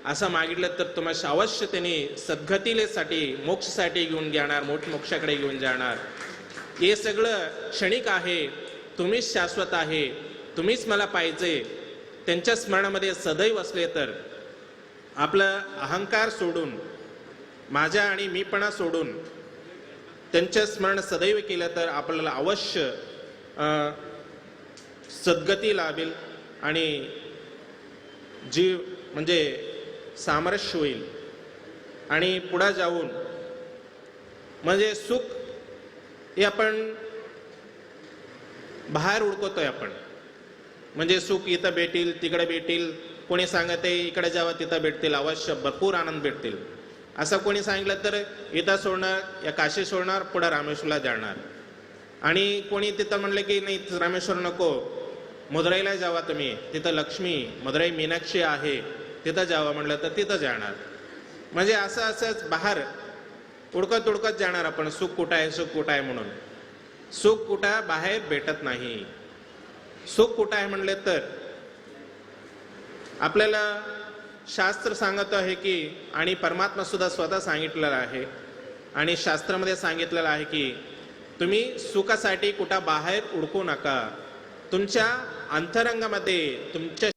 असं मागितलं तर तुम्हाला अवश्य त्यांनी सद्गतीसाठी मोक्षासाठी घेऊन जाणार, मोक्षाकडे घेऊन जाणार. हे सगळं क्षणिक आहे, तुम्हीच शाश्वत आहे, तुम्हीच मला पाहिजे. त्यांच्या स्मरणामध्ये सदैव असले तर आपलं अहंकार सोडून, माझ्या आणि मीपणा सोडून त्यांचं स्मरण सदैव केलं तर आपल्याला अवश्य सद्गती लाभेल आणि जीव म्हणजे सामरस्य होईल. आणि पुढे जाऊन म्हणजे सुख हे आपण बाहेर उडकवतोय. आपण म्हणजे सुख इथं भेटील, तिकडे भेटील, कोणी सांगत आहे इकडे जावं तिथं भेटतील, अवश्य भरपूर आनंद भेटतील. असं कोणी सांगितलं तर इथं सोडणार, या काशी सोडणार, पुढे रामेश्वरला जाणार. आणि कोणी तिथं म्हणलं की नाही रामेश्वर नको, मदुराईला जावा तुम्ही, तिथं लक्ष्मी मदुराई मीनाक्षी आहे, तिथं जावं म्हणलं तर तिथं जाणार. म्हणजे असंच बाहेर उडकत जाणार आपण. सुख कुठं आहे, सुख कुठं आहे म्हणून. सुख कुठं बाहेर भेटत नाही. सुख कुठं आहे म्हणले तर आपल्याला शास्त्र सांगत आहे की, आणि परमात्मा सुद्धा स्वतः सांगितलेलं आहे आणि शास्त्रामध्ये सांगितलेलं आहे की तुम्ही सुखासाठी कुठं बाहेर उडकू नका. तुमच्या अंतरंगामध्ये तुमच्या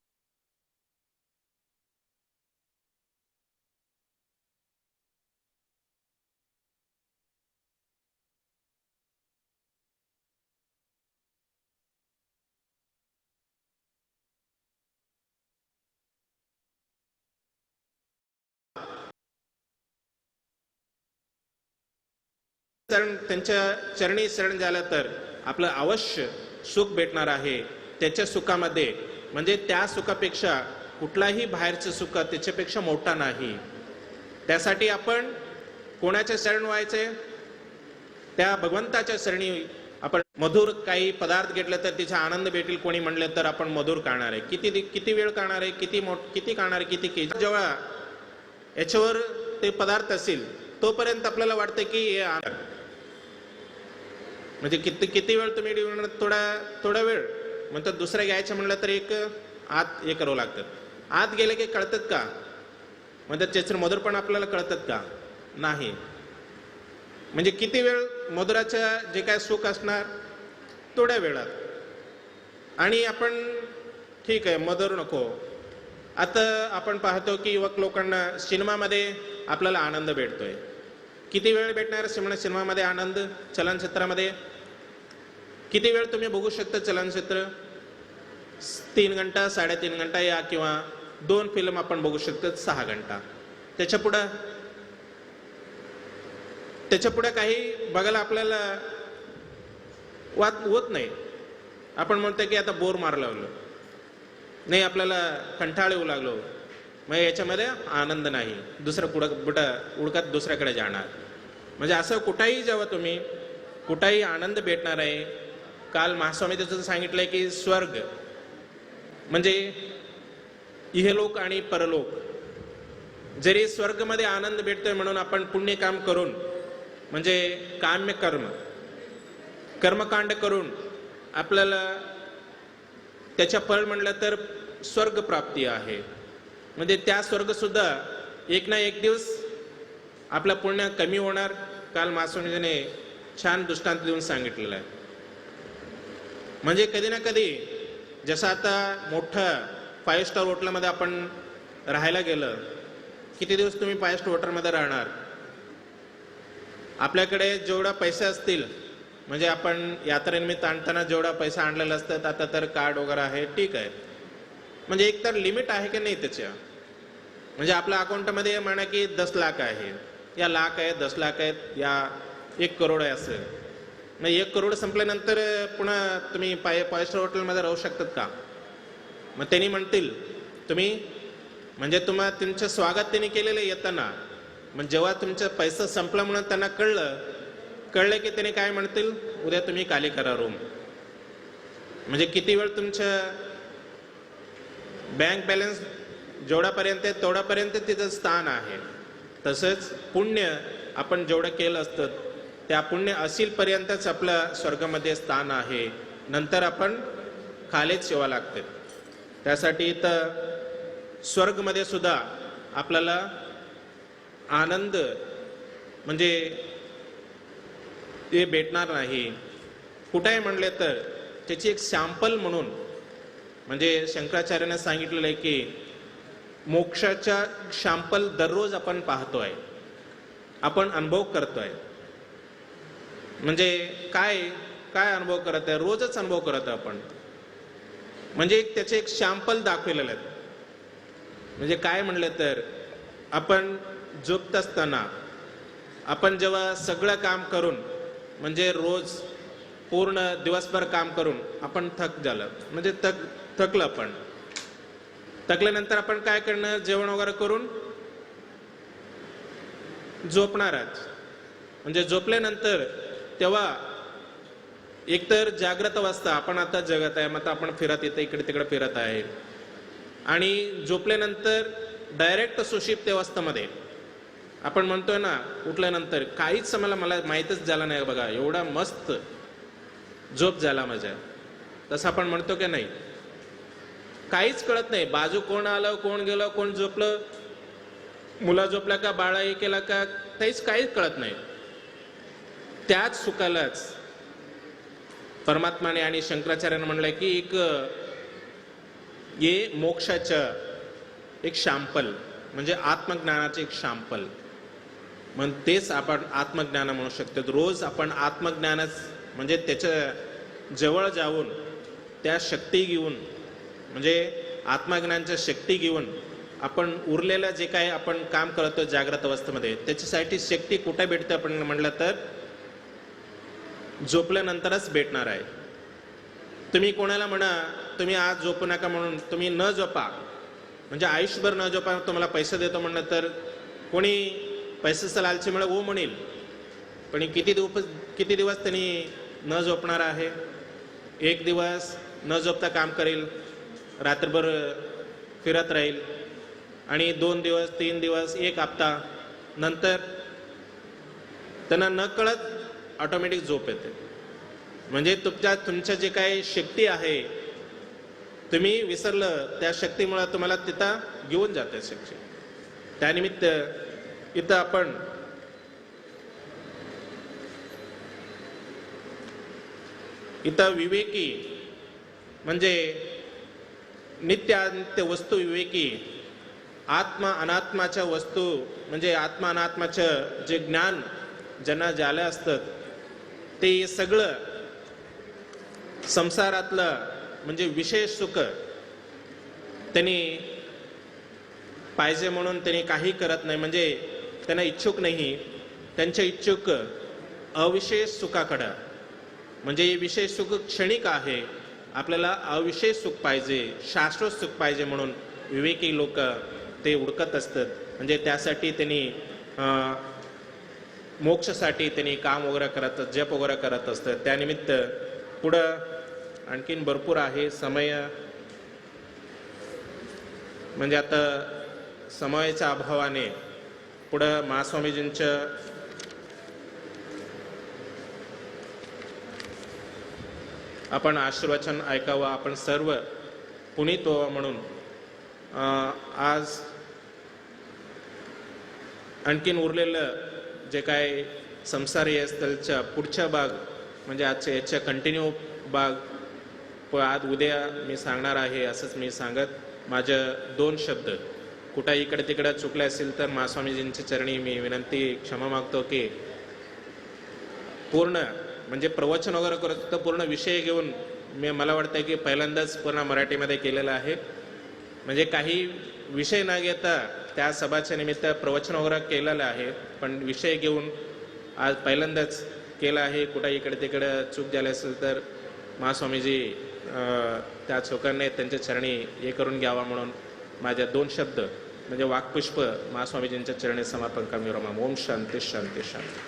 त्यांच्या चरणी शरण झालं तर आपलं अवश्य सुख भेटणार आहे. त्याच्या सुखामध्ये म्हणजे त्या सुखापेक्षा कुठलाही बाहेरचं सुख त्याच्यापेक्षा मोठा नाही. त्यासाठी आपण कोणाच्या शरण व्हायचे? त्या भगवंताच्या शरणी. आपण मधुर काही पदार्थ घेतले तर तिचा आनंद भेटेल कोणी म्हणलं तर आपण मधुर खाणार आहे. किती वेळ खाणार आहे, किती खाणार आहे, किती केजी. जेव्हा याच्यावर ते पदार्थ असेल तोपर्यंत आपल्याला वाटतं की हे म्हणजे किती वेळ तुम्ही थोडा वेळ म्हणतात. दुसऱ्या घ्यायचं म्हणलं तर आत हे करावं लागतं. आत गेले की कळतात का? म्हणतात त्याचं मधुर पण आपल्याला कळतात का? नाही. म्हणजे किती वेळ मधुराचं जे काय सुख असणार थोड्या वेळात. आणि आपण ठीक आहे मधुर नको. आता आपण पाहतो की युवक लोकांना सिनेमामध्ये आपल्याला आनंद भेटतोय. किती वेळ भेटणार सिनेमामध्ये आनंद? चलनचित्रामध्ये किती वेळ तुम्ही बघू शकता चलनचित्र? 3 घंटा 3.5 घंटा या किंवा 2 फिल्म आपण बघू शकतो 6 घंटा. त्याच्या पुढे काही बघायला आपल्याला होत नाही. आपण म्हणतो की आता बोर मार लागलो नाही, आपल्याला कंटाळ येऊ लागलो, मग याच्यामध्ये आनंद नाही. दुसरं उडकत दुसऱ्याकडे जाणार. म्हणजे असं कुठेही जेव्हा तुम्ही कुठेही आनंद भेटणार आहे. काल महास्वामी त्याचं सांगितलंय की स्वर्ग म्हणजे इहलोक आणि परलोक. जरी स्वर्गमध्ये आनंद भेटतोय म्हणून आपण पुण्य काम करून म्हणजे काम्य कर्मकांड करून आपल्याला त्याच्या फळ म्हणलं तर स्वर्ग प्राप्ती आहे. म्हणजे त्या स्वर्ग सुद्धा एक ना एक दिवस आपलं पुण्य कमी होणार. काल महास्वामीजीने छान दृष्टांत देऊन सांगितलेलं आहे. म्हणजे कधी ना कधी जसं आता मोठं 5 स्टार हॉटेलमध्ये आपण राहायला गेलं, किती दिवस तुम्ही 5 स्टार हॉटेलमध्ये राहणार? आपल्याकडे जेवढा पैसे असतील, म्हणजे आपण यात्रेनिमित्त आणताना जेवढा पैसा आणलेला असतात, आता तर कार्ड वगैरे आहे, ठीक आहे, म्हणजे एक तर लिमिट आहे की नाही त्याच्या? म्हणजे आपल्या अकाउंटमध्ये म्हणा की 10 लाख आहे, या लाख आहे, 10 लाख आहेत, या 1 करोड आहे, असं. मग 1 करोड संपल्यानंतर पुन्हा तुम्ही 5 स्टार हॉटेलमध्ये राहू शकतात का? मग त्यांनी म्हणतील तुम्ही, म्हणजे तुमचं स्वागत त्यांनी केलेलं येताना, मग जेव्हा तुमचा पैसा संपला म्हणून त्यांना कळलं की त्याने काय म्हणतील, उद्या तुम्ही खाली करा रूम. म्हणजे किती वेळ तुमचं बँक बॅलन्स जेवढापर्यंत आहे तेवढापर्यंत तिचं स्थान आहे. तसंच पुण्य आपण जेवढं केलं असतं त्या पुण्य असीलपर्यंतच आपलं स्वर्गामध्ये स्थान आहे, नंतर आपण खालीच येवा लागते. त्यासाठी तर स्वर्गमध्ये सुद्धा आपल्याला आनंद म्हणजे ते भेटणार नाही. कुठेही म्हणले तर त्याची एक सॅम्पल म्हणून, म्हणजे शंकराचार्याने सांगितलेलं आहे की मोक्षाच्या सॅम्पल दररोज आपण पाहतोय, आपण अनुभव करतोय. म्हणजे काय काय अनुभव करत आहे? रोजच अनुभव करत आहे आपण. म्हणजे त्याचे एक सॅम्पल दाखवलेले आहेत. म्हणजे काय म्हणलं तर आपण झोपत असताना, आपण जेव्हा सगळं काम करून, म्हणजे रोज पूर्ण दिवसभर काम करून आपण थक झालं, म्हणजे थकलं, आपण थकल्यानंतर आपण काय करणार? जेवण वगैरे करून झोपणारच. म्हणजे झोपल्यानंतर तेव्हा एकतर जागृत अवस्था, आपण आता जगत आहे, मग आपण फिरत येते, इकडे तिकडे फिरत आहे. आणि झोपल्यानंतर डायरेक्ट सुषुप्त अवस्थेमध्ये आपण म्हणतोय ना, उठल्यानंतर काहीच मला माहीतच झालं नाही बघा, एवढा मस्त झोप झाला माझ्या, तसं आपण म्हणतो की नाही? काहीच कळत नाही, बाजू कोण आलं, कोण गेलं, कोण झोपलं, मुला झोपला का, बाळा हे केला का, काहीच कळत नाही. त्याच सुखालाच परमात्माने आणि शंकराचार्याने म्हणलंय की एक ये मोक्षाचं एक सॅम्पल, म्हणजे आत्मज्ञानाचे एक सॅम्पल. मग तेच आपण आत्मज्ञान म्हणू शकतो. रोज आपण आत्मज्ञानच, म्हणजे त्याच्या जवळ जाऊन त्या शक्ती घेऊन, म्हणजे आत्मज्ञानाच्या शक्ती घेऊन आपण उरलेलं जे काही आपण काम करतो जागृत अवस्थेमध्ये, त्याच्यासाठी शक्ती कुठे भेटते आपण म्हणलं तर झोपल्यानंतरच भेटणार आहे. तुम्ही कोणाला म्हणा तुम्ही आज झोपू नका म्हणून, तुम्ही न झोपा, म्हणजे आयुष्यभर न झोपा, तुम्हाला पैसे देतो म्हणलं तर कोणी पैशाचं लालचीमुळे ओ म्हणेल, पण किती दिवस त्यांनी न झोपणार आहे? 1 दिवस न झोपता काम करेल, रात्रभर फिरत राहील, आणि 2 दिवस, 3 दिवस, 1 हप्ता नंतर त्यांना न कळत ऑटोमॅटिक झोप येते. म्हणजे तुमच्या जे काही शक्ती आहे तुम्ही विसरलं, त्या शक्तीमुळे तुम्हाला तिथं घेऊन जाते शक्ती. त्यानिमित्त इथं आपण विवेकी, म्हणजे नित्य वस्तू विवेकी, आत्मा अनात्माच्या वस्तू, म्हणजे आत्मा अनात्माचं जे ज्ञान ज्यांना झालं असतं, ते सगळं संसारातलं म्हणजे विशेष सुख त्यांनी पाहिजे म्हणून त्यांनी काही करत नाही. म्हणजे त्यांना इच्छुक नाही, त्यांच्या इच्छुक अविशेष सुखाकडं. म्हणजे विशेष सुख क्षणिक आहे, आपल्याला अविशेष सुख पाहिजे, शाश्वत सुख पाहिजे म्हणून विवेकी लोक ते उडकत असतात. म्हणजे त्यासाठी त्यांनी मोक्षासाठी त्यांनी काम वगैरे करत, जप वगैरे करत असतात. त्यानिमित्त पुढं आणखीन भरपूर आहे. समय म्हणजे आता समयाच्या अभावाने पुढं महास्वामीजींचं आपण आशीर्वचन ऐकावं, आपण सर्व पुनीत व्हावं म्हणून आज आणखीन उरलेलं जे काय संसारी स्थलच्या पुढच्या भाग, म्हणजे आजच्या याच्या कंटिन्यू भाग पण आज उद्या मी सांगणार आहे असंच मी सांगत माझं 2 शब्द कुठं इकडे तिकडे चुकले असेल तर महास्वामीजींच्या चरणी मी विनंती क्षमा मागतो की पूर्ण म्हणजे प्रवचन वगैरे करत तर पूर्ण विषय घेऊन मला वाटतं की पहिल्यांदाच पूर्ण मराठीमध्ये केलेलं आहे. म्हणजे काही विषय न घेता त्या सभाच्या निमित्त प्रवचन वगैरे केलेलं आहे, पण विषय घेऊन आज पहिल्यांदाच केलं आहे. कुठं इकडे तिकडे चूक झाली असेल तर महास्वामीजी त्या चुकांनी त्यांच्या चरणी हे करून घ्यावा म्हणून माझ्या 2 शब्द म्हणजे वाक्पुष्प महास्वामीजींच्या चरणी समर्पण करमी रमा. ओम शांती शांती शांती.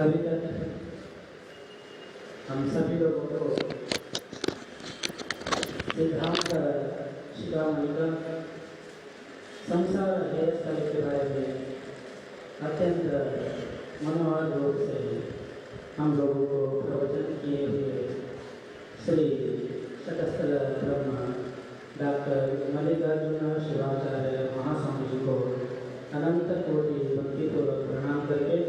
अभी तक हम सभी लोगों को सिद्धांत शिरोमणि का संसार है स्थल के बारे में अत्यंत मनोहर रूप से हम लोगों को प्रवचन किए हुए श्री शतस्थल ब्रह्म डॉक्टर मल्लिकार्जुन शिवाचार्य महास्वामी जी को अनंत कोटि भक्तिपूर्वक प्रणाम करके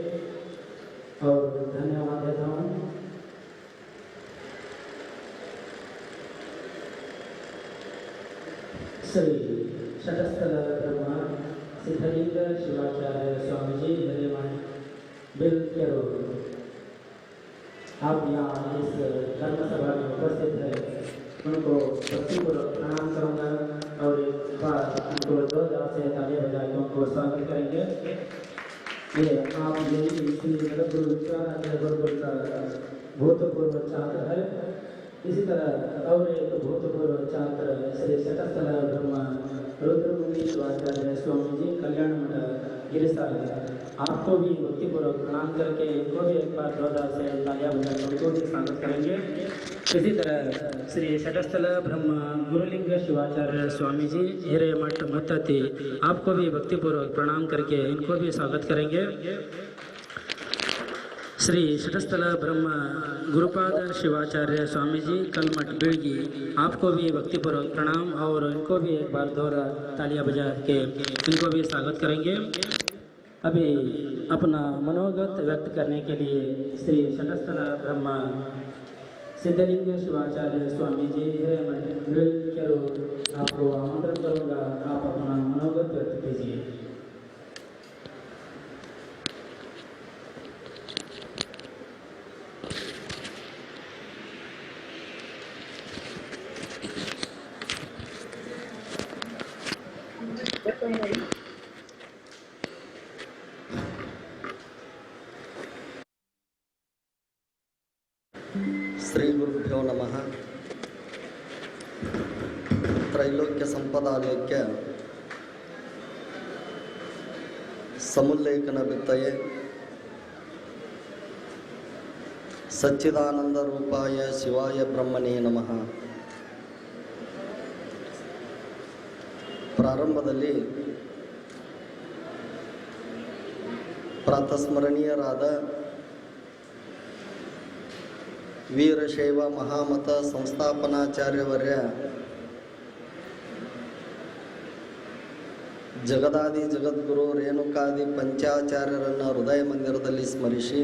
और धन्यवाद देता हूँ. श्री शतस्थल ब्रह्म सिद्धलिंग शिवाचार्य स्वामी जी बिल केरो आप यहाँ इस धर्म सभा में उपस्थित है, उनको भक्तिपूर्वक प्रणाम करूँगा और एक बार उनको जोरदार से तालियां बजा के उनको स्वागत करेंगे. ये आप यही श्री गुरु विश्वानंद गुरुकुल का भूतपूर्व छात्र है. इसी तरह और एक भूतपूर्व छात्र श्री शतस्थल ब्रह्म रुद्रमुनि शिवाचार्य स्वामी जी कल्याण मठ गिरिसार है. आपको भी भक्तिपूर्वक प्रणाम करके इनको भी एक बार जोरदार से तालियां बजाकर उनको भी स्वागत करेंगे. इसी तरह श्री शतस्थल ब्रह्म गुरुलिंग शिवाचार्य स्वामी जी हिरे मठ मत्तती आपको भी भक्तिपूर्वक प्रणाम करके इनको भी स्वागत करेंगे. श्री शतस्थल ब्रह्म गुरुपाद शिवाचार्य स्वामी जी कलमठ बिड़गी आपको भी भक्तिपूर्वक प्रणाम और इनको भी एक बार दोहरा तालियां बजा के इनको भी स्वागत करेंगे. अभी अपना मनोगत व्यक्त करने के लिए श्री शतस्थल ब्रह्म सिद्धलिंग शिवाचार्य स्वामी जी के आपको आमंत्रण करूँगा. आप अपना मनोगत व्यक्त कीजिए. श्री गुरुभ्यो नमः. त्रैलोक्य संपदालोक्य समुल्लेखन वित्तये सच्चिदानंद रूपाय शिवाय ब्रह्मणे नमः. ಪ್ರಾರಂಭದಲ್ಲಿ ಪ್ರಾತಸ್ಮರಣೀಯರಾದ ವೀರಶೈವ ಮಹಾಮತ ಸಂಸ್ಥಾಪನಾಚಾರ್ಯವರ್ಯ ಜಗದಾದಿ ಜಗದ್ಗುರು ರೇಣುಕಾದಿ ಪಂಚಾಚಾರ್ಯರನ್ನು ಹೃದಯ ಮಂದಿರದಲ್ಲಿ ಸ್ಮರಿಸಿ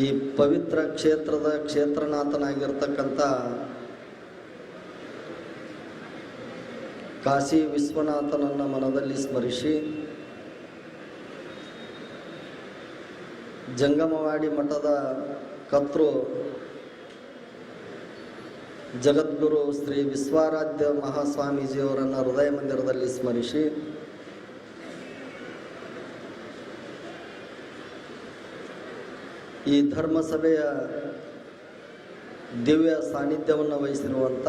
ಈ ಪವಿತ್ರ ಕ್ಷೇತ್ರದ ಕ್ಷೇತ್ರನಾಥನಾಗಿರ್ತಕ್ಕಂಥ ಕಾಶಿ ವಿಶ್ವನಾಥನನ್ನು ಮನದಲ್ಲಿ ಸ್ಮರಿಸಿ ಜಂಗಮವಾಡಿ ಮಠದ ಕರ್ತೃ ಜಗದ್ಗುರು ಶ್ರೀ ವಿಶ್ವಾರಾಧ್ಯ ಮಹಾಸ್ವಾಮೀಜಿಯವರನ್ನು ಹೃದಯ ಮಂದಿರದಲ್ಲಿ ಸ್ಮರಿಸಿ ಈ ಧರ್ಮಸಭೆಯ ದಿವ್ಯ ಸಾನ್ನಿಧ್ಯವನ್ನು ವಹಿಸಿರುವಂಥ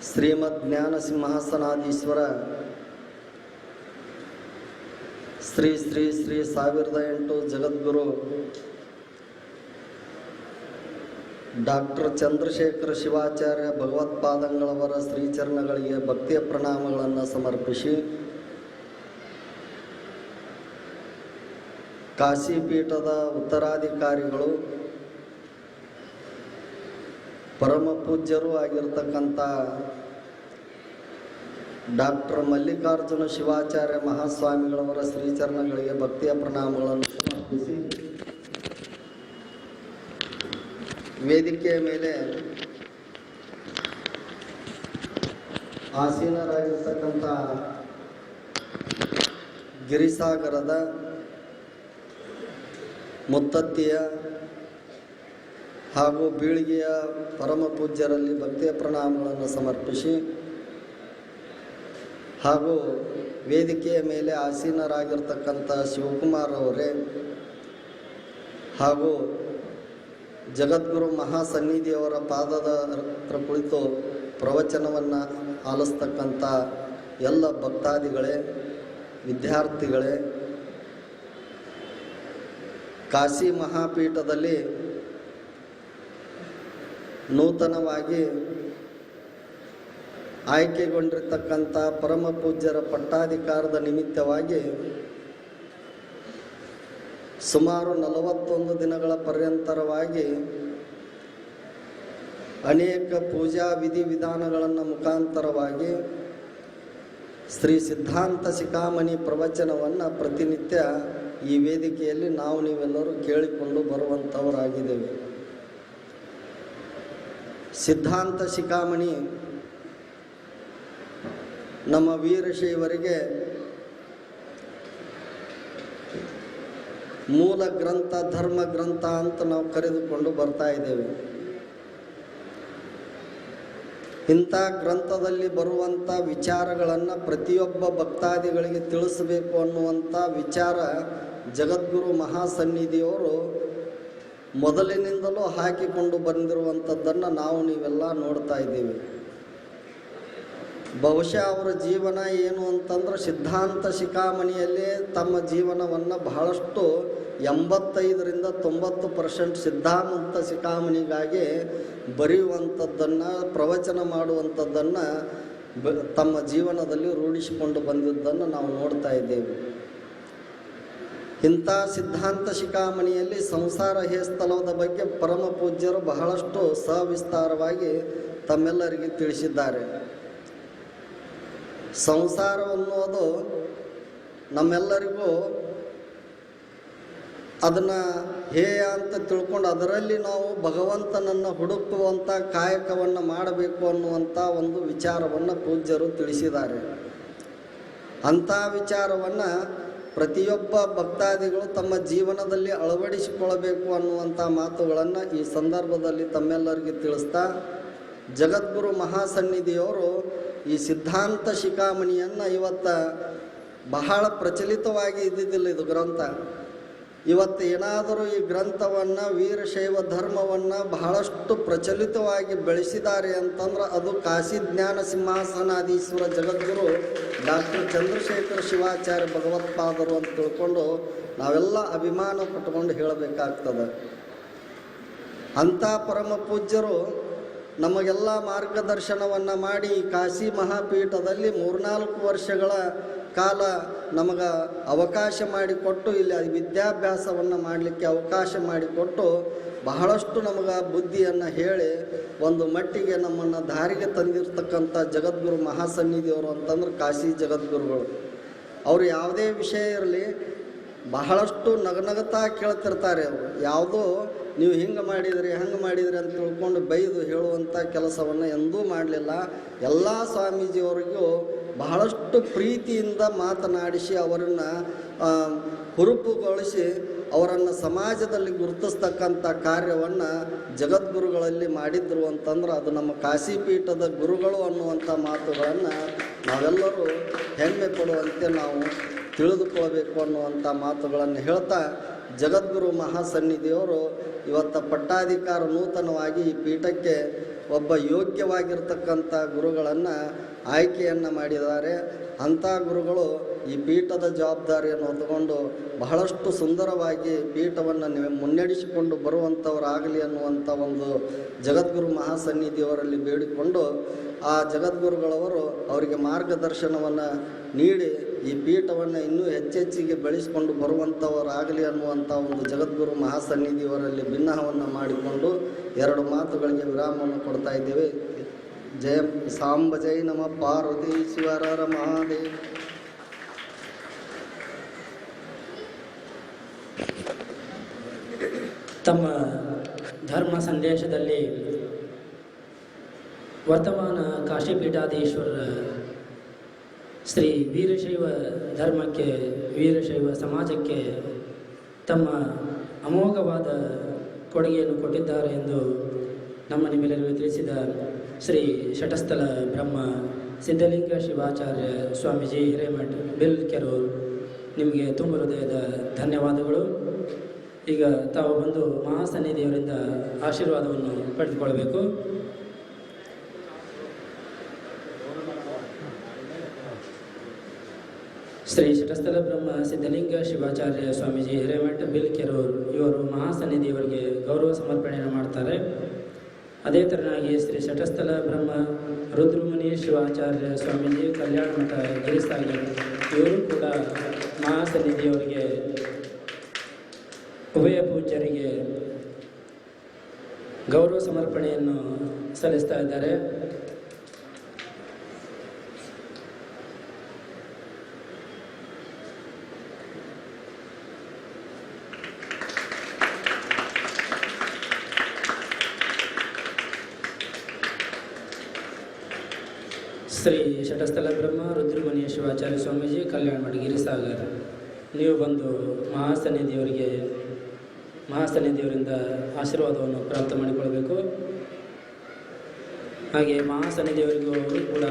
ಶ್ರೀಮದ್ ಜ್ಞಾನ ಸಿಂಹಾಸನಾಧೀಶ್ವರ ಶ್ರೀ ಶ್ರೀ ಶ್ರೀ 1008 ಜಗದ್ಗುರು ಡಾಕ್ಟರ್ ಚಂದ್ರಶೇಖರ ಶಿವಾಚಾರ್ಯ ಭಗವತ್ಪಾದಂಗಳವರ ಶ್ರೀಚರಣಗಳಿಗೆ ಭಕ್ತಿಯ ಪ್ರಣಾಮಗಳನ್ನು ಸಮರ್ಪಿಸಿ ಕಾಶಿಪೀಠದ ಉತ್ತರಾಧಿಕಾರಿಗಳು ಪರಮ ಪೂಜ್ಯರೂ ಆಗಿರತಕ್ಕಂಥ ಡಾಕ್ಟರ್ ಮಲ್ಲಿಕಾರ್ಜುನ ಶಿವಾಚಾರ್ಯ ಮಹಾಸ್ವಾಮಿಗಳವರ ಶ್ರೀಚರಣಗಳಿಗೆ ಭಕ್ತಿಯ ಪ್ರಣಾಮಗಳನ್ನು ಸಮರ್ಪಿಸಿ ವೇದಿಕೆಯ ಮೇಲೆ ಆಸೀನರಾಗಿರ್ತಕ್ಕಂಥ ಗಿರಿಸಾಗರದ ಮುತ್ತತ್ತಿಯ ಹಾಗೂ ಬೀಳಿಗೆಯ ಪರಮ ಪೂಜ್ಯರಲ್ಲಿ ಭಕ್ತಿಯ ಪ್ರಣಾಮಗಳನ್ನು ಸಮರ್ಪಿಸಿ ಹಾಗೂ ವೇದಿಕೆಯ ಮೇಲೆ ಆಸೀನರಾಗಿರ್ತಕ್ಕಂಥ ಶಿವಕುಮಾರ್ ಅವರೇ ಹಾಗೂ ಜಗದ್ಗುರು ಮಹಾಸನ್ನಿಧಿಯವರ ಪಾದದ ಹತ್ರ ಕುಳಿತು ಪ್ರವಚನವನ್ನು ಆಲಿಸ್ತಕ್ಕಂಥ ಎಲ್ಲ ಭಕ್ತಾದಿಗಳೇ, ವಿದ್ಯಾರ್ಥಿಗಳೇ, ಕಾಶಿ ಮಹಾಪೀಠದಲ್ಲಿ ನೂತನವಾಗಿ ಆಯ್ಕೆಗೊಂಡಿರ್ತಕ್ಕಂಥ ಪರಮ ಪೂಜ್ಯರ ಪಟ್ಟಾಧಿಕಾರದ ನಿಮಿತ್ತವಾಗಿ ಸುಮಾರು 41 ದಿನಗಳ ಪರ್ಯಂತರವಾಗಿ ಅನೇಕ ಪೂಜಾ ವಿಧಿವಿಧಾನಗಳನ್ನು ಮುಖಾಂತರವಾಗಿ ಶ್ರೀ ಸಿದ್ಧಾಂತ ಶಿಖಾಮಣಿ ಪ್ರವಚನವನ್ನು ಪ್ರತಿನಿತ್ಯ ಈ ವೇದಿಕೆಯಲ್ಲಿ ನೀವೆಲ್ಲರೂ ಕೇಳಿಕೊಂಡು ಬರುವಂಥವರಾಗಿದ್ದೇವೆ. ಸಿದ್ಧಾಂತ ಶಿಖಾಮಣಿ ನಮ್ಮ ವೀರಶೈವರಿಗೆ ಮೂಲ ಗ್ರಂಥ, ಧರ್ಮ ಗ್ರಂಥ ಅಂತ ನಾವು ಕರೆದುಕೊಂಡು ಬರ್ತಾ ಇದ್ದೇವೆ. ಇಂಥ ಗ್ರಂಥದಲ್ಲಿ ಬರುವಂಥ ವಿಚಾರಗಳನ್ನು ಪ್ರತಿಯೊಬ್ಬ ಭಕ್ತಾದಿಗಳಿಗೆ ತಿಳಿಸಬೇಕು ಅನ್ನುವಂಥ ವಿಚಾರ ಜಗದ್ಗುರು ಮಹಾಸನ್ನಿಧಿಯವರು ಮೊದಲಿನಿಂದಲೂ ಹಾಕಿಕೊಂಡು ಬಂದಿರುವಂಥದ್ದನ್ನು ನೀವೆಲ್ಲ ನೋಡ್ತಾ ಇದ್ದೀವಿ. ಬಹುಶಃ ಅವರ ಜೀವನ ಏನು ಅಂತಂದ್ರೆ ಸಿದ್ಧಾಂತ ಶಿಖಾಮಣಿಯಲ್ಲೇ ತಮ್ಮ ಜೀವನವನ್ನು ಬಹಳಷ್ಟು 85-90% ಸಿದ್ಧಾಂತ ಶಿಖಾಮಣಿಗಾಗಿ ಬರೆಯುವಂಥದ್ದನ್ನು, ಪ್ರವಚನ ಮಾಡುವಂಥದ್ದನ್ನು ತಮ್ಮ ಜೀವನದಲ್ಲಿ ರೂಢಿಸಿಕೊಂಡು ಬಂದಿದ್ದನ್ನು ನಾವು ನೋಡ್ತಾ ಇದ್ದೇವೆ. ಇಂಥ ಸಿದ್ಧಾಂತ ಶಿಖಾಮಣಿಯಲ್ಲಿ ಸಂಸಾರ ಹೇಸ್ತಲದ ಬಗ್ಗೆ ಪರಮ ಪೂಜ್ಯರು ಬಹಳಷ್ಟು ಸವಿಸ್ತಾರವಾಗಿ ತಮ್ಮೆಲ್ಲರಿಗೆ ತಿಳಿಸಿದ್ದಾರೆ. ಸಂಸಾರ ಅನ್ನೋದು ನಮ್ಮೆಲ್ಲರಿಗೂ ಅದನ್ನು ಹೇಯ ಅಂತ ತಿಳ್ಕೊಂಡು ಅದರಲ್ಲಿ ನಾವು ಭಗವಂತನನ್ನು ಹುಡುಕುವಂಥ ಕಾಯಕವನ್ನು ಮಾಡಬೇಕು ಅನ್ನುವಂಥ ಒಂದು ವಿಚಾರವನ್ನು ಪೂಜ್ಯರು ತಿಳಿಸಿದ್ದಾರೆ. ಅಂಥ ವಿಚಾರವನ್ನು ಪ್ರತಿಯೊಬ್ಬ ಭಕ್ತಾದಿಗಳು ತಮ್ಮ ಜೀವನದಲ್ಲಿ ಅಳವಡಿಸಿಕೊಳ್ಳಬೇಕು ಅನ್ನುವಂಥ ಮಾತುಗಳನ್ನು ಈ ಸಂದರ್ಭದಲ್ಲಿ ತಮ್ಮೆಲ್ಲರಿಗೆ ತಿಳಿಸ್ತಾ, ಜಗದ್ಗುರು ಮಹಾಸನ್ನಿಧಿಯವರು ಈ ಸಿದ್ಧಾಂತ ಶಿಖಾಮಣಿಯನ್ನು ಇವತ್ತು ಬಹಳ ಪ್ರಚಲಿತವಾಗಿ ಇದ್ದಿದ್ದಿಲ್ಲ. ಇದು ಗ್ರಂಥ ಇವತ್ತು ಏನಾದರೂ ಈ ಗ್ರಂಥವನ್ನು, ವೀರಶೈವ ಧರ್ಮವನ್ನು ಬಹಳಷ್ಟು ಪ್ರಚಲಿತವಾಗಿ ಬೆಳೆಸಿದ್ದಾರೆ ಅಂತಂದ್ರೆ ಅದು ಕಾಶಿ ಜ್ಞಾನ ಸಿಂಹಾಸನಾಧೀಶ್ವರ ಜಗದ್ಗುರು ಡಾಕ್ಟರ್ ಚಂದ್ರಶೇಖರ ಶಿವಾಚಾರ್ಯ ಭಗವತ್ಪಾದರು ಅಂತ ತಿಳ್ಕೊಂಡು ನಾವೆಲ್ಲ ಅಭಿಮಾನ ಪಟ್ಕೊಂಡು ಹೇಳಬೇಕಾಗ್ತದೆ. ಅಂಥ ಪರಮ ಪೂಜ್ಯರು ನಮಗೆಲ್ಲ ಮಾರ್ಗದರ್ಶನವನ್ನು ಮಾಡಿ ಕಾಶಿ ಮಹಾಪೀಠದಲ್ಲಿ 3-4 ವರ್ಷಗಳ ಕಾಲ ನಮಗೆ ಅವಕಾಶ ಮಾಡಿಕೊಟ್ಟು ಇಲ್ಲಿ ವಿದ್ಯಾಭ್ಯಾಸವನ್ನು ಮಾಡಲಿಕ್ಕೆ ಅವಕಾಶ ಮಾಡಿಕೊಟ್ಟು ಬಹಳಷ್ಟು ನಮಗೆ ಬುದ್ಧಿಯನ್ನು ಹೇಳಿ ಒಂದು ಮಟ್ಟಿಗೆ ನಮ್ಮನ್ನು ದಾರಿಗೆ ತಂದಿರತಕ್ಕಂಥ ಜಗದ್ಗುರು ಮಹಾಸನ್ನಿಧಿಯವರು ಅಂತಂದ್ರೆ ಕಾಶಿ ಜಗದ್ಗುರುಗಳು. ಅವರು ಯಾವುದೇ ವಿಷಯ ಇರಲಿ ಬಹಳಷ್ಟು ನಗನಗತಾ ಕೇಳ್ತಿರ್ತಾರೆ. ಅವರು ಯಾವುದೋ ನೀವು ಹಿಂಗೆ ಮಾಡಿದ್ರಿ ಹಂಗೆ ಮಾಡಿದ್ರಿ ಅಂತ ತಿಳ್ಕೊಂಡು ಬೈದು ಹೇಳುವಂಥ ಕೆಲಸವನ್ನು ಎಂದೂ ಮಾಡಲಿಲ್ಲ. ಎಲ್ಲ ಸ್ವಾಮೀಜಿಯವರಿಗೂ ಬಹಳಷ್ಟು ಪ್ರೀತಿಯಿಂದ ಮಾತನಾಡಿಸಿ ಅವರನ್ನು ಹುರುಪುಗೊಳಿಸಿ ಅವರನ್ನು ಸಮಾಜದಲ್ಲಿ ಗುರುತಿಸ್ತಕ್ಕಂಥ ಕಾರ್ಯವನ್ನು ಜಗದ್ಗುರುಗಳಲ್ಲಿ ಮಾಡಿದ್ರು ಅಂತಂದ್ರೆ ಅದು ನಮ್ಮ ಕಾಶಿಪೀಠದ ಗುರುಗಳು ಅನ್ನುವಂಥ ಮಾತುಗಳನ್ನು ನಾವೆಲ್ಲರೂ ಹೆಮ್ಮೆ ಪಡುವಂತೆ ನಾವು ತಿಳಿದುಕೊಳ್ಳಬೇಕು ಅನ್ನುವಂಥ ಮಾತುಗಳನ್ನು ಹೇಳ್ತಾ, ಜಗದ್ಗುರು ಮಹಾಸನ್ನಿಧಿಯವರು ಇವತ್ತು ಪಟ್ಟಾಧಿಕಾರ ನೂತನವಾಗಿ ಈ ಪೀಠಕ್ಕೆ ಒಬ್ಬ ಯೋಗ್ಯವಾಗಿರ್ತಕ್ಕಂಥ ಗುರುಗಳನ್ನು ಆಯ್ಕೆಯನ್ನು ಮಾಡಿದ್ದಾರೆ. ಅಂಥ ಗುರುಗಳು ಈ ಪೀಠದ ಜವಾಬ್ದಾರಿಯನ್ನು ಹೊತ್ತುಕೊಂಡು ಬಹಳಷ್ಟು ಸುಂದರವಾಗಿ ಪೀಠವನ್ನು ಮುನ್ನಡೆಸಿಕೊಂಡು ಬರುವಂಥವರಾಗಲಿ ಅನ್ನುವಂಥ ಒಂದು ಜಗದ್ಗುರು ಮಹಾಸನ್ನಿಧಿಯವರಲ್ಲಿ ಬೇಡಿಕೊಂಡು ಆ ಜಗದ್ಗುರುಗಳವರು ಅವರಿಗೆ ಮಾರ್ಗದರ್ಶನವನ್ನು ನೀಡಿ ಈ ಪೀಠವನ್ನು ಇನ್ನೂ ಹೆಚ್ಚೆಚ್ಚಿಗೆ ಬೆಳೆಸಿಕೊಂಡು ಬರುವಂಥವರಾಗಲಿ ಅನ್ನುವಂಥ ಒಂದು ಜಗದ್ಗುರು ಮಹಾಸನ್ನಿಧಿಯವರಲ್ಲಿ ಭಿನ್ನಹವನ್ನು ಮಾಡಿಕೊಂಡು 2 ಮಾತುಗಳಿಗೆ ವಿರಾಮವನ್ನು ಕೊಡ್ತಾ ಇದ್ದೇವೆ. ಜಯ ಸಾಂಬ ಜೈ ನಮ ಪಾರ್ವತೀಶ್ವರರ ಮಹಾದೇವ. ತಮ್ಮ ಧರ್ಮ ಸಂದೇಶದಲ್ಲಿ ವರ್ತಮಾನ ಕಾಶಿಪೀಠಾಧೀಶ್ವರ ಶ್ರೀ ವೀರಶೈವ ಧರ್ಮಕ್ಕೆ, ವೀರಶೈವ ಸಮಾಜಕ್ಕೆ ತಮ್ಮ ಅಮೋಘವಾದ ಕೊಡುಗೆಯನ್ನು ಕೊಟ್ಟಿದ್ದಾರೆ ಎಂದು ನಮ್ಮ ನಿಮ್ಮೆಲ್ಲರಿಗೂ ತಿಳಿಸಿದ ಶ್ರೀ ಶಟಸ್ಥಲ ಬ್ರಹ್ಮ ಸಿದ್ಧಲಿಂಗ ಶಿವಾಚಾರ್ಯ ಸ್ವಾಮೀಜಿ ಹಿರೇಮಠ್ ಬಿಲ್ಕೆರೂರು, ನಿಮಗೆ ತುಂಬ ಹೃದಯದ ಧನ್ಯವಾದಗಳು. ಈಗ ತಾವು ಬಂದು ಮಹಾಸನ್ನಿಧಿಯವರಿಂದ ಆಶೀರ್ವಾದವನ್ನು ಪಡೆದುಕೊಳ್ಳಬೇಕು. ಶ್ರೀ ಶಟಸ್ಥಲ ಬ್ರಹ್ಮ ಸಿದ್ಧಲಿಂಗ ಶಿವಾಚಾರ್ಯ ಸ್ವಾಮೀಜಿ ಹಿರೇಮಠ ಬಿಲ್ಕೆರೂರು ಇವರು ಮಹಾಸನ್ನಿಧಿಯವರಿಗೆ ಗೌರವ ಸಮರ್ಪಣೆಯನ್ನು ಮಾಡ್ತಾರೆ. ಅದೇ ಥರನಾಗಿ ಶ್ರೀ ಶಟಸ್ಥಲ ಬ್ರಹ್ಮ ರುದ್ರಮುನಿ ಶಿವಾಚಾರ್ಯ ಸ್ವಾಮೀಜಿ ಕಲ್ಯಾಣ ಮಠ ಗಿರಿಸಾಗರ್ ಇವರು ಕೂಡ ಮಹಾಸನ್ನಿಧಿಯವರಿಗೆ ಉಭಯ ಪೂಜ್ಯರಿಗೆ ಗೌರವ ಸಮರ್ಪಣೆಯನ್ನು ಸಲ್ಲಿಸ್ತಾ ಇದ್ದಾರೆ. ಶ್ರೀ ಶಟಸ್ಥಲ ಬ್ರಹ್ಮ ರುದ್ರಮುನಿ ಶಿವಾಚಾರ್ಯ ಸ್ವಾಮೀಜಿ ಕಲ್ಯಾಣ ಮಠ ಗಿರಿಸಾಗರ್, ನೀವು ಬಂದು ಮಹಾಸನ್ನಿಧಿಯವರಿಂದ ಆಶೀರ್ವಾದವನ್ನು ಪ್ರಾಪ್ತ ಮಾಡಿಕೊಳ್ಬೇಕು. ಹಾಗೆ ಮಹಾಸನ್ನಿಧಿಯವರಿಗೂ ಕೂಡ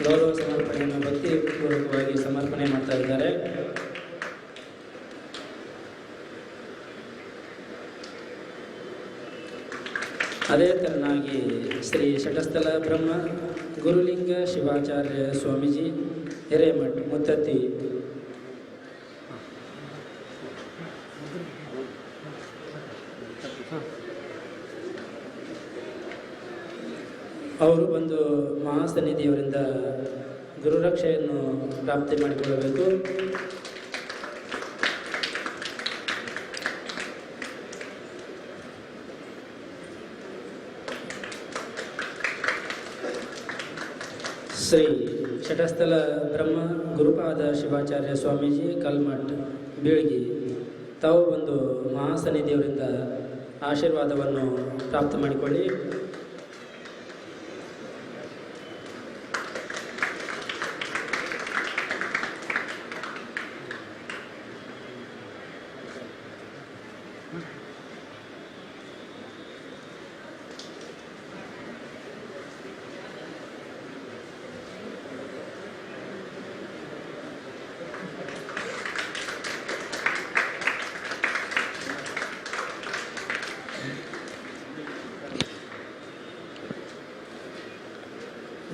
ಗೌರವ ಸಮರ್ಪಣೆಯನ್ನು ಭಕ್ತಿಪೂರ್ವಕವಾಗಿ ಸಮರ್ಪಣೆ ಮಾಡ್ತಾ ಇದ್ದಾರೆ. ಅದೇ ಥರನಾಗಿ ಶ್ರೀ ಶಟಸ್ಥಲ ಬ್ರಹ್ಮ ಗುರುಲಿಂಗ ಶಿವಾಚಾರ್ಯ ಸ್ವಾಮೀಜಿ ಹಿರೇಮಠ್ ಮುತ್ತತ್ತಿ ಅವರು ಬಂದು ಮಹಾಸನ್ನಿಧಿಯವರಿಂದ ಗುರುರಕ್ಷೆಯನ್ನು ಪ್ರಾಪ್ತಿ ಮಾಡಿಕೊಳ್ಳಬೇಕು. ಶ್ರೀ ಶಟಸ್ಥಲ ಬ್ರಹ್ಮ ಗುರುಪಾದ ಶಿವಾಚಾರ್ಯ ಸ್ವಾಮೀಜಿ ಕಲ್ಮಠ್ ಬೀಳ್ಗಿ, ತಾವು ಬಂದು ಮಹಾಸನ್ನಿಧಿಯವರಿಂದ ಆಶೀರ್ವಾದವನ್ನು ಪ್ರಾಪ್ತ ಮಾಡಿಕೊಳ್ಳಿ.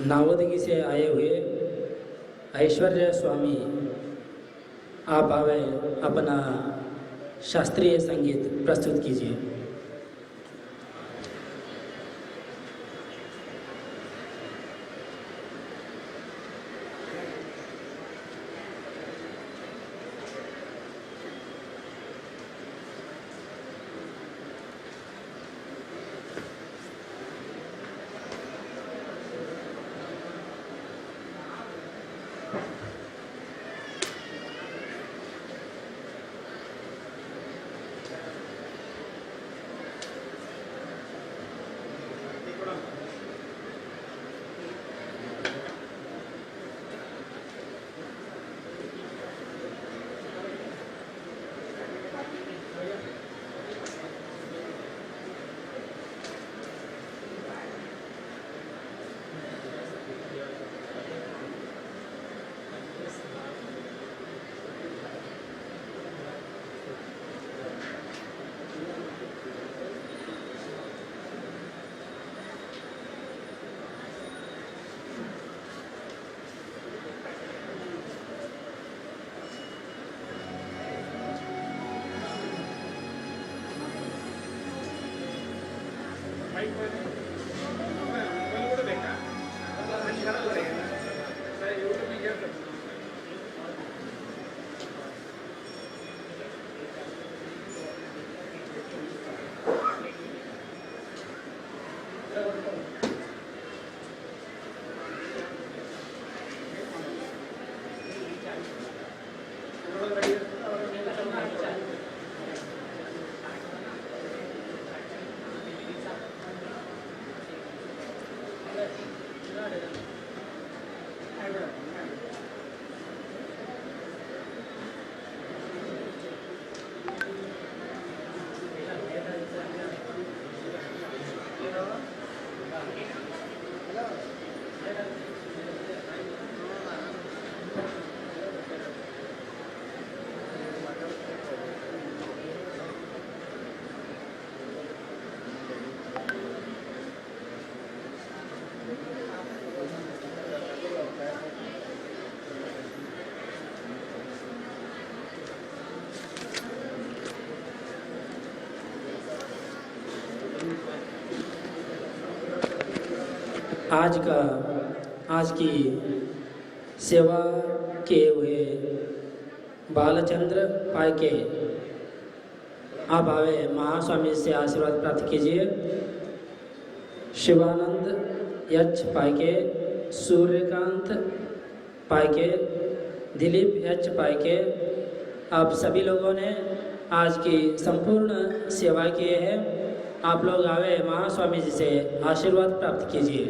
नावदगी से आए हुए ऐश्वर्य स्वामी, आप आवे अपना शास्त्रीय संगीत प्रस्तुत कीजिए. आज की सेवा किए हुए बालचंद्र पाइके, आप आवे महास्वामी से आशीर्वाद प्राप्त कीजिए। शिवानंद एच पाइके, सूर्यकांत पाइके, दिलीप एच पाइके, आप सभी लोगों ने आज की संपूर्ण सेवा किए हैं। आप लोग आवे महास्वामी जी से आशीर्वाद प्राप्त कीजिए।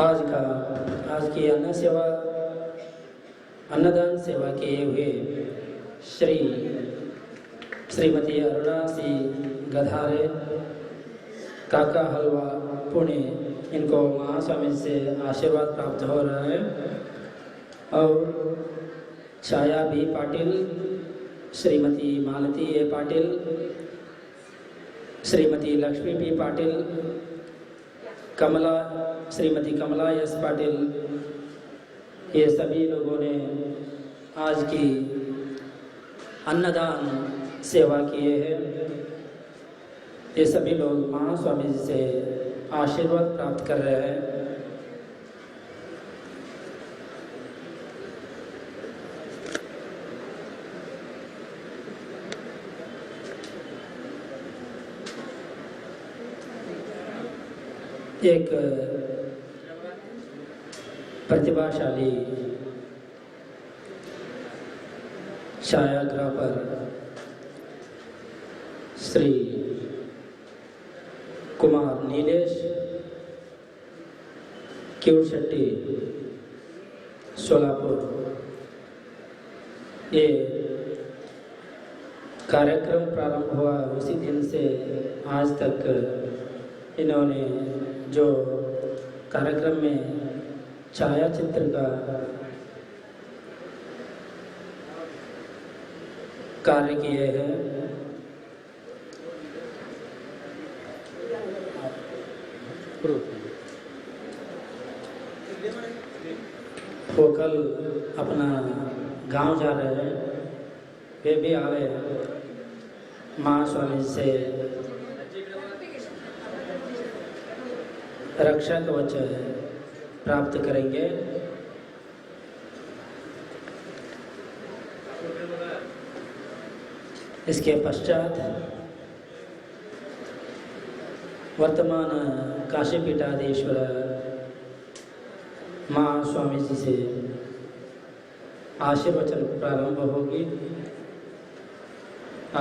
आज की अन्नदान सेवा किए हुए श्रीमती अरुणा सी गधारे काका हलवा पुणे, इनको महास्वामी से आशीर्वाद प्राप्त हो रहा है। और छाया बी पाटिल, श्रीमती मालती ए पाटिल, श्रीमती लक्ष्मी पी पाटिल, श्रीमती कमला एस पाटिल, ये सभी लोगों ने आज की अन्नदान सेवा किए हैं। ये सभी लोग महास्वामी जी से आशीर्वाद प्राप्त कर रहे हैं। एक प्रतिभाशाली छायाग्राफर श्री कुमार नीलेश किवशेट्टी सोलापुर, ये कार्यक्रम प्रारंभ हुआ उसी दिन से आज तक इन्होंने जो कार्यक्रम में छायाचित्र का कार्य किए हैं, वो कल अपना गांव जा रहे हैं, वे भी आए महास्वामी से रक्षा कवच प्राप्त करेंगे। इसके पश्चात वर्तमान काशी पीठाधीश्वर महास्वामी जी से आशीर्वचन प्रारंभ होगी।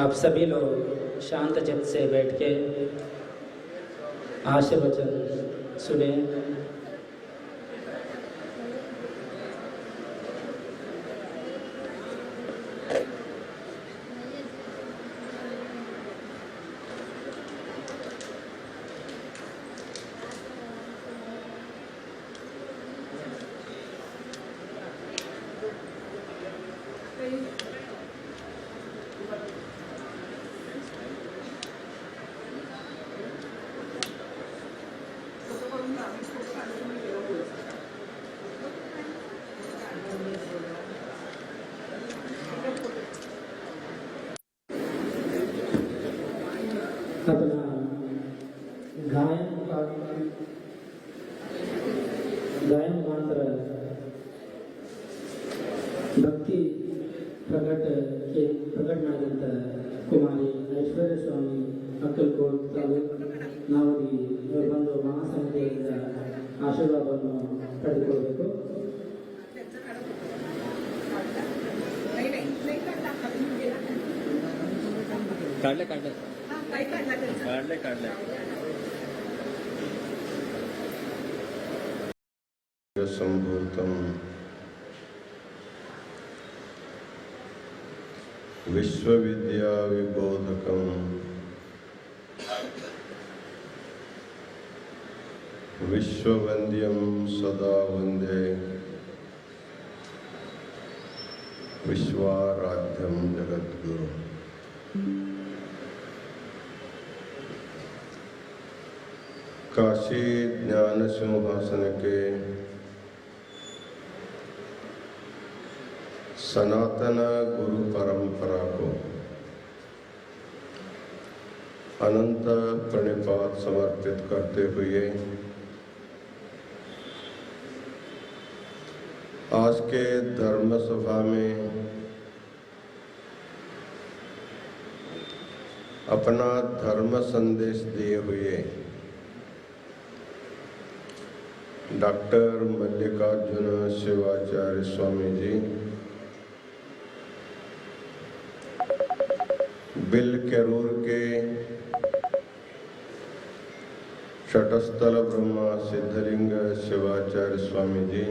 आप सभी लोग शांत चित्त से बैठ के आशीर्वचन सुने। अपना गायन मंत्र भक्ति प्रकट ಮಾಡಿದಂತ ಕುಮಾರಿ ಐಶ್ವರ್ಯ ಸ್ವಾಮಿ ಅಕ್ಕಲ್ಕೋಟ್ ತಾಲೂಕು ನಾವದಿ ಇವರು ಬಂದು ಮಹಾಸಮಿತಿಯಿಂದ ಆಶೀರ್ವಾದವನ್ನು ಪಡೆದುಕೊಳ್ಳಬೇಕು. संभूतं विश्वविद्या विबोधकं विश्ववन्द्यं सदा वन्दे विश्वाराध्यं जगद्गुरु। काशी ज्ञान सिंहासन के सनातन गुरु परंपरा को अनंत प्रणिपात समर्पित करते हुए आज के धर्म सभा में अपना धर्म संदेश दिए हुए डॉक्टर मल्लिकार्जुन शिवाचार्य स्वामी जी बिल कैरूर के शटस्थल ब्रह्मा सिद्धलिंग शिवाचार्य स्वामी जी,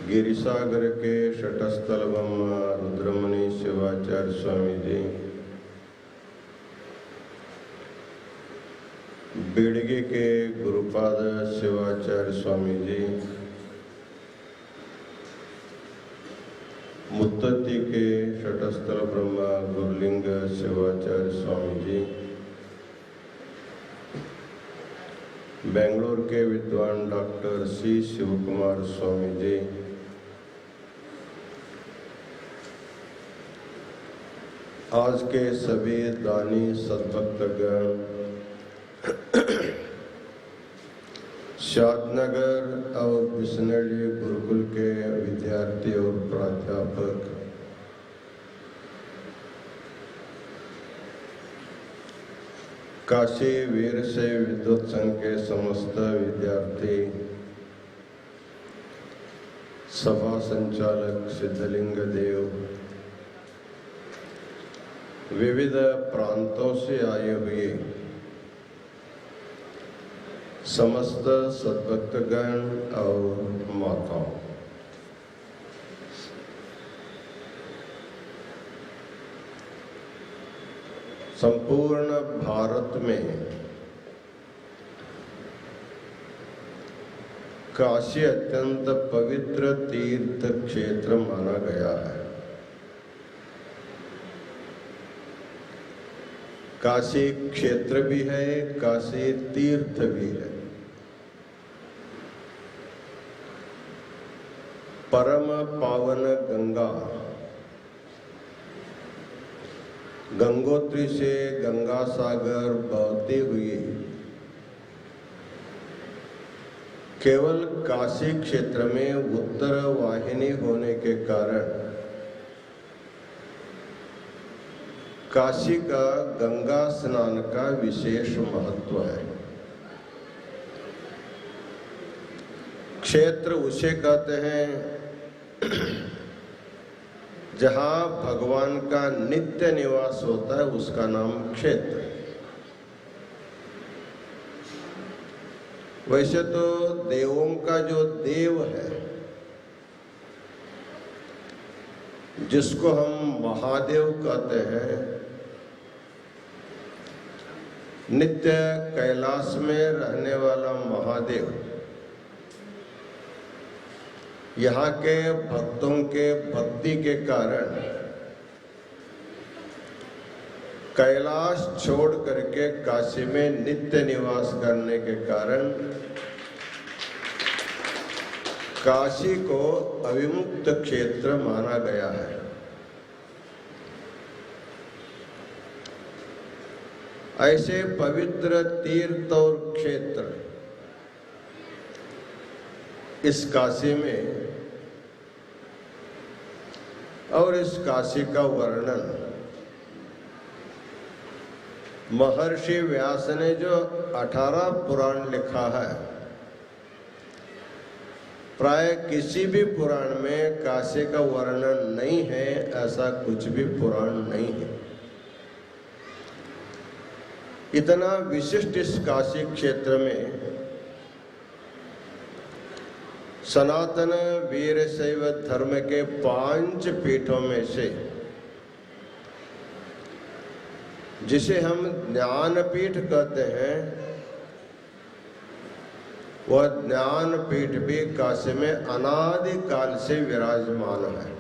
गिरिसागर के शटस्थल ब्रह्मा रुद्रमणि शिवाचार्य स्वामी जी, बेड़गे के गुरुपाद शिवाचार्य स्वामी जी, मुत्तती के शटस्थल ब्रह्मा गुरुलिंग शिवाचार्य स्वामी जी, बेंगलोर के विद्वान डॉक्टर सी शिवकुमार स्वामी जी, आज के सभी दानी सद्भक्तगण, शादनगर और बिस्नड़ी गुरुकुल के विद्यार्थी और प्राध्यापक, काशी वीर शैव विद्वत संघ के समस्त विद्यार्थी, सभा संचालक सिद्धलिंग देव, विविध प्रांतों से आए हुए समस्त सद्भक्तगण और माताओं, संपूर्ण भारत में काशी अत्यंत पवित्र तीर्थ क्षेत्र माना गया है। काशी क्षेत्र भी है, काशी तीर्थ भी है। परम पावन गंगा, गंगोत्री से गंगा सागर बहती हुई केवल काशी क्षेत्र में उत्तर वाहिनी होने के कारण काशी का गंगा स्नान का विशेष महत्व है। क्षेत्र उसे कहते हैं जहाँ भगवान का नित्य निवास होता है, उसका नाम क्षेत्र है। वैसे तो देवों का जो देव है, जिसको हम महादेव कहते हैं, नित्य कैलाश में रहने वाला महादेव, यहाँ के भक्तों के भक्ति के कारण कैलाश छोड़ करके काशी में नित्य निवास करने के कारण काशी को अविमुक्त क्षेत्र माना गया है। ऐसे पवित्र तीर्थ और क्षेत्र इस काशी में और इस काशी का वर्णन महर्षि व्यास ने जो 18 पुराण लिखा है, प्राय किसी भी पुराण में काशी का वर्णन नहीं है, ऐसा कुछ भी पुराण नहीं है। इतना विशिष्ट इस काशी क्षेत्र में सनातन वीर शैव धर्म के 5 पीठों में से जिसे हम ज्ञानपीठ कहते हैं, वह ज्ञानपीठ भी काशी में अनादि काल से विराजमान है।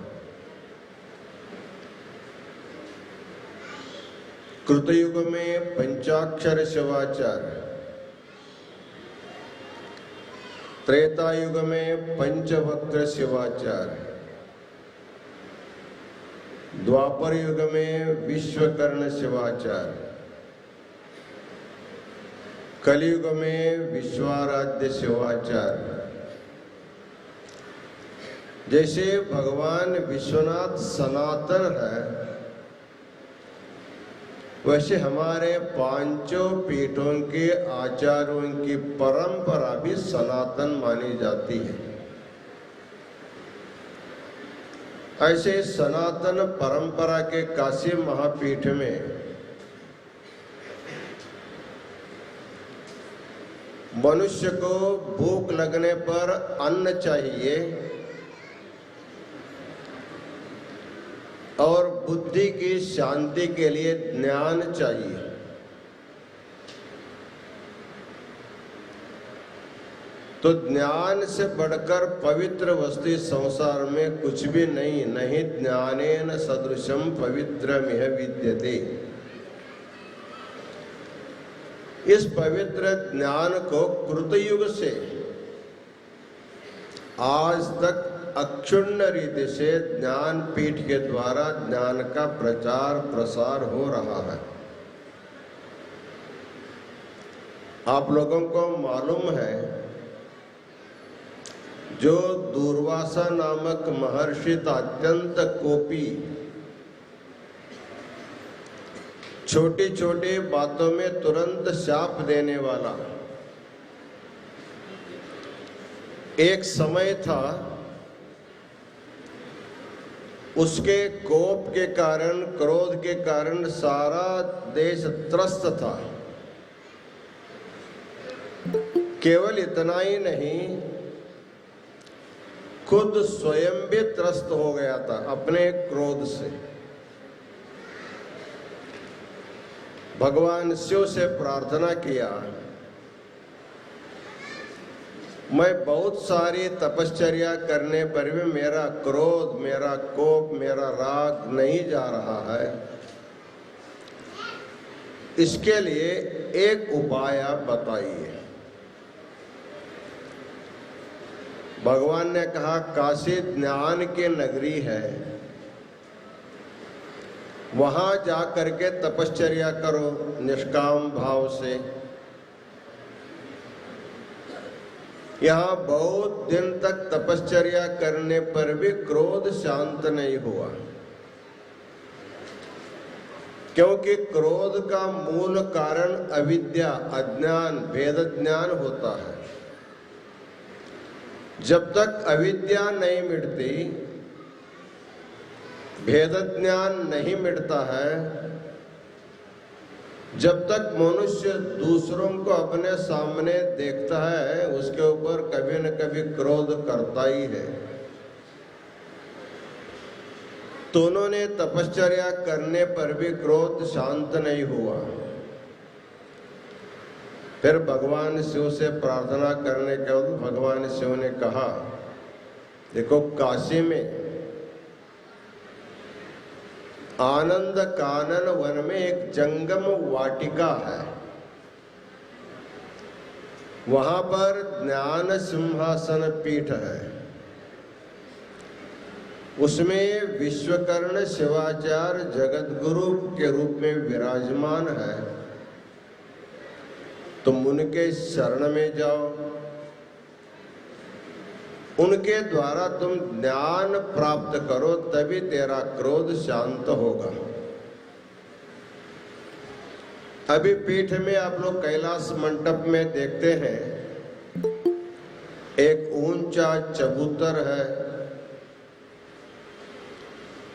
कृतयुग में पंचाक्षर शिवाचार्य, त्रेता युग में पंचवक्त्र शिवाचार्य, द्वापर युग में विश्वकर्ण शिवाचार्य, कलयुग में विश्वाराध्य शिवाचार्य। जैसे भगवान विश्वनाथ सनातन है, वैसे हमारे 5 पीठों के आचार्यों की परंपरा भी सनातन मानी जाती है। ऐसे सनातन परंपरा के काशी महापीठ में मनुष्य को भूख लगने पर अन्न चाहिए और बुद्धि की शांति के लिए ज्ञान चाहिए। तो ज्ञान से बढ़कर पवित्र वस्तु इस संसार में कुछ भी नहीं, नहीं ज्ञानेन सदृशम पवित्रमिह विद्यते। इस पवित्र ज्ञान को कृतयुग से आज तक अक्षुण्ण रीति से ज्ञान पीठ के द्वारा ज्ञान का प्रचार प्रसार हो रहा है। आप लोगों को मालूम है, जो दूर्वासा नामक महर्षि था, अत्यंत कोपी, छोटी छोटी बातों में तुरंत शाप देने वाला, एक समय था उसके कोप के कारण, क्रोध के कारण सारा देश त्रस्त था। केवल इतना ही नहीं, खुद स्वयं भी त्रस्त हो गया था अपने क्रोध से। भगवान शिव से प्रार्थना किया, मैं बहुत सारी तपश्चर्या करने पर भी मेरा क्रोध, मेरा कोप, मेरा राग नहीं जा रहा है। इसके लिए एक उपाय आप बताइए। भगवान ने कहा, काशी ज्ञान की नगरी है, वहां जा करके तपश्चर्या करो निष्काम भाव से। यहाँ बहुत दिन तक तपश्चर्या करने पर भी क्रोध शांत नहीं हुआ, क्योंकि क्रोध का मूल कारण अविद्या, अज्ञान, भेद ज्ञान होता है। जब तक अविद्या नहीं मिटती, भेद ज्ञान नहीं मिटता है, जब तक मनुष्य दूसरों को अपने सामने देखता है, उसके ऊपर कभी न कभी क्रोध करता ही है। तो उन्होंने तपश्चर्या करने पर भी क्रोध शांत नहीं हुआ। फिर भगवान शिव से प्रार्थना करने के बाद भगवान शिव ने कहा, देखो काशी में आनंद कानन वन में एक जंगम वाटिका है, वहां पर ज्ञान सिंहासन पीठ है। उसमें विश्वकर्ण शिवाचार्य जगतगुरु के रूप में विराजमान है। तुम उनके शरण में जाओ, उनके द्वारा तुम ज्ञान प्राप्त करो, तभी तेरा क्रोध शांत होगा। अभी पीठ में आप लोग कैलाश मंडप में देखते हैं, एक ऊंचा चबूतर है,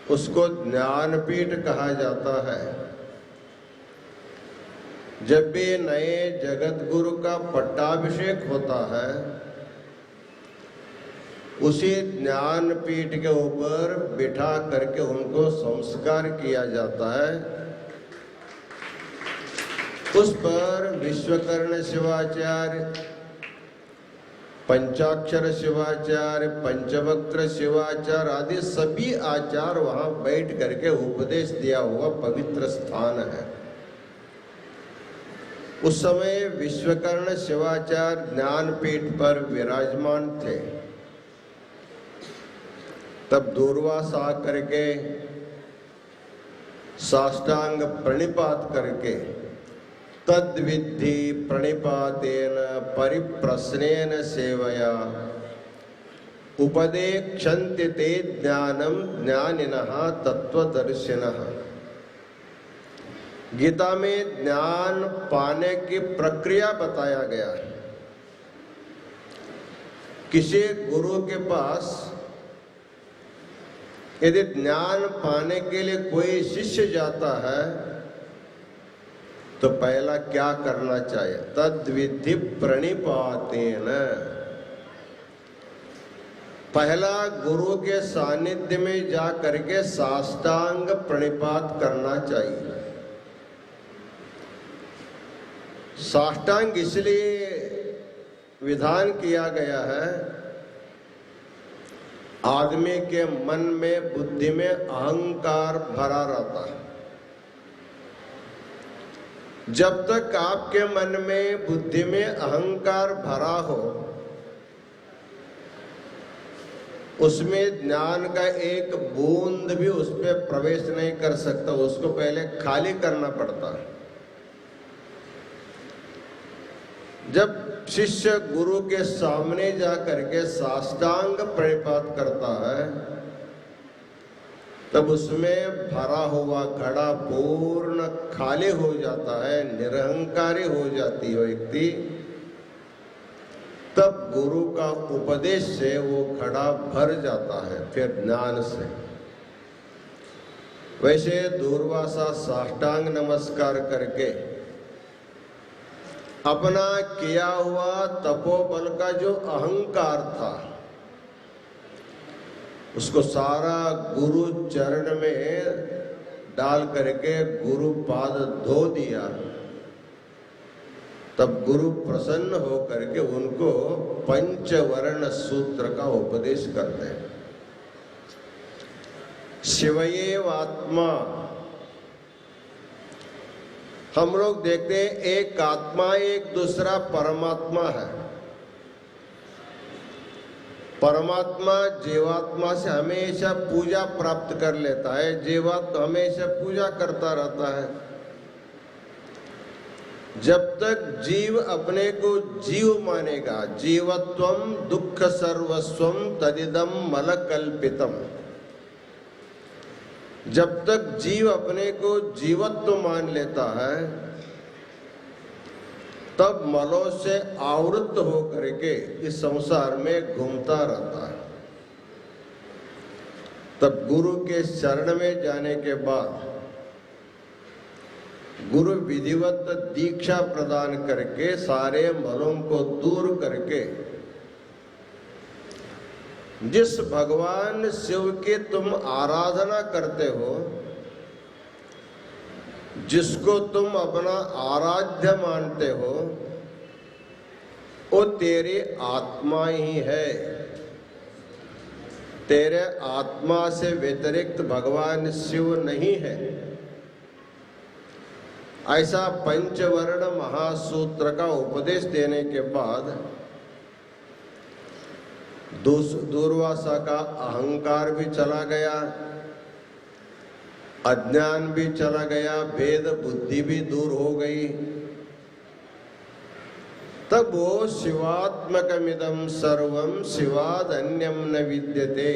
उसको ज्ञानपीठ कहा जाता है। जब भी नए जगत गुरु का पट्टाभिषेक होता है, उसी ज्ञानपीठ के ऊपर बिठा करके उनको संस्कार किया जाता है। उस पर विश्वकर्ण शिवाचार्य, पंचाक्षर शिवाचार्य, पंचवक्त्र शिवाचार्य आदि सभी आचार्य वहां बैठ करके उपदेश दिया हुआ पवित्र स्थान है। उस समय विश्वकर्ण शिवाचार्य ज्ञानपीठ पर विराजमान थे। तब दूर्वास आकर के साष्टांग प्रणिपात करके, तद्विद्धि प्रणिपातेन परिप्रश्नेन सेवया उपदेक्षन्ति ते ज्ञानम ज्ञानिनः तत्वदर्शिनः। गीता में ज्ञान पाने की प्रक्रिया बताया गया है। किसी गुरु के पास यदि ज्ञान पाने के लिए कोई शिष्य जाता है, तो पहला क्या करना चाहिए? तद विधि प्रणिपातेन, पहला गुरु के सानिध्य में जा करके साष्टांग प्रणिपात करना चाहिए। साष्टांग इसलिए विधान किया गया है, आदमी के मन में बुद्धि में अहंकार भरा रहता है। जब तक आपके मन में बुद्धि में अहंकार भरा हो, उसमें ज्ञान का एक बूंद भी उस पर प्रवेश नहीं कर सकता, उसको पहले खाली करना पड़ता है। जब शिष्य गुरु के सामने जा करके साष्टांग प्रणिपात करता है, तब उसमें भरा हुआ घड़ा पूर्ण खाली हो जाता है, निरहंकारी हो जाती है व्यक्ति। तब गुरु का उपदेश से वो घड़ा भर जाता है, फिर ज्ञान से। वैसे दूर्वासा साष्टांग नमस्कार करके अपना किया हुआ तपोबल का जो अहंकार था, उसको सारा गुरु चरण में डाल करके गुरु पाद धो दिया। तब गुरु प्रसन्न हो करके उनको पंचवर्ण सूत्र का उपदेश करते हैं। शिवयेव आत्मा, हम लोग देखते हैं एक आत्मा एक दूसरा परमात्मा है। परमात्मा जीवात्मा से हमेशा पूजा प्राप्त कर लेता है, जीवात्मा हमेशा पूजा करता रहता है। जब तक जीव अपने को जीव मानेगा, जीवत्वम दुख सर्वस्वम तदिदम मल कल्पितम, जब तक जीव अपने को जीवत्व मान लेता है, तब मलों से आवृत हो करके इस संसार में घूमता रहता है। तब गुरु के शरण में जाने के बाद गुरु विधिवत दीक्षा प्रदान करके सारे मलों को दूर करके जिस भगवान शिव की तुम आराधना करते हो, जिसको तुम अपना आराध्य मानते हो, वो तेरी आत्मा ही है। तेरे आत्मा से व्यतिरिक्त भगवान शिव नहीं है। ऐसा पंचवर्ण महासूत्र का उपदेश देने के बाद दूर्वासा का अहंकार भी चला गया, अज्ञान भी चला गया, भेद बुद्धि भी दूर हो गई। तब वो शिवात्मकमिदं सर्वं शिवाद अन्यम न विद्यते,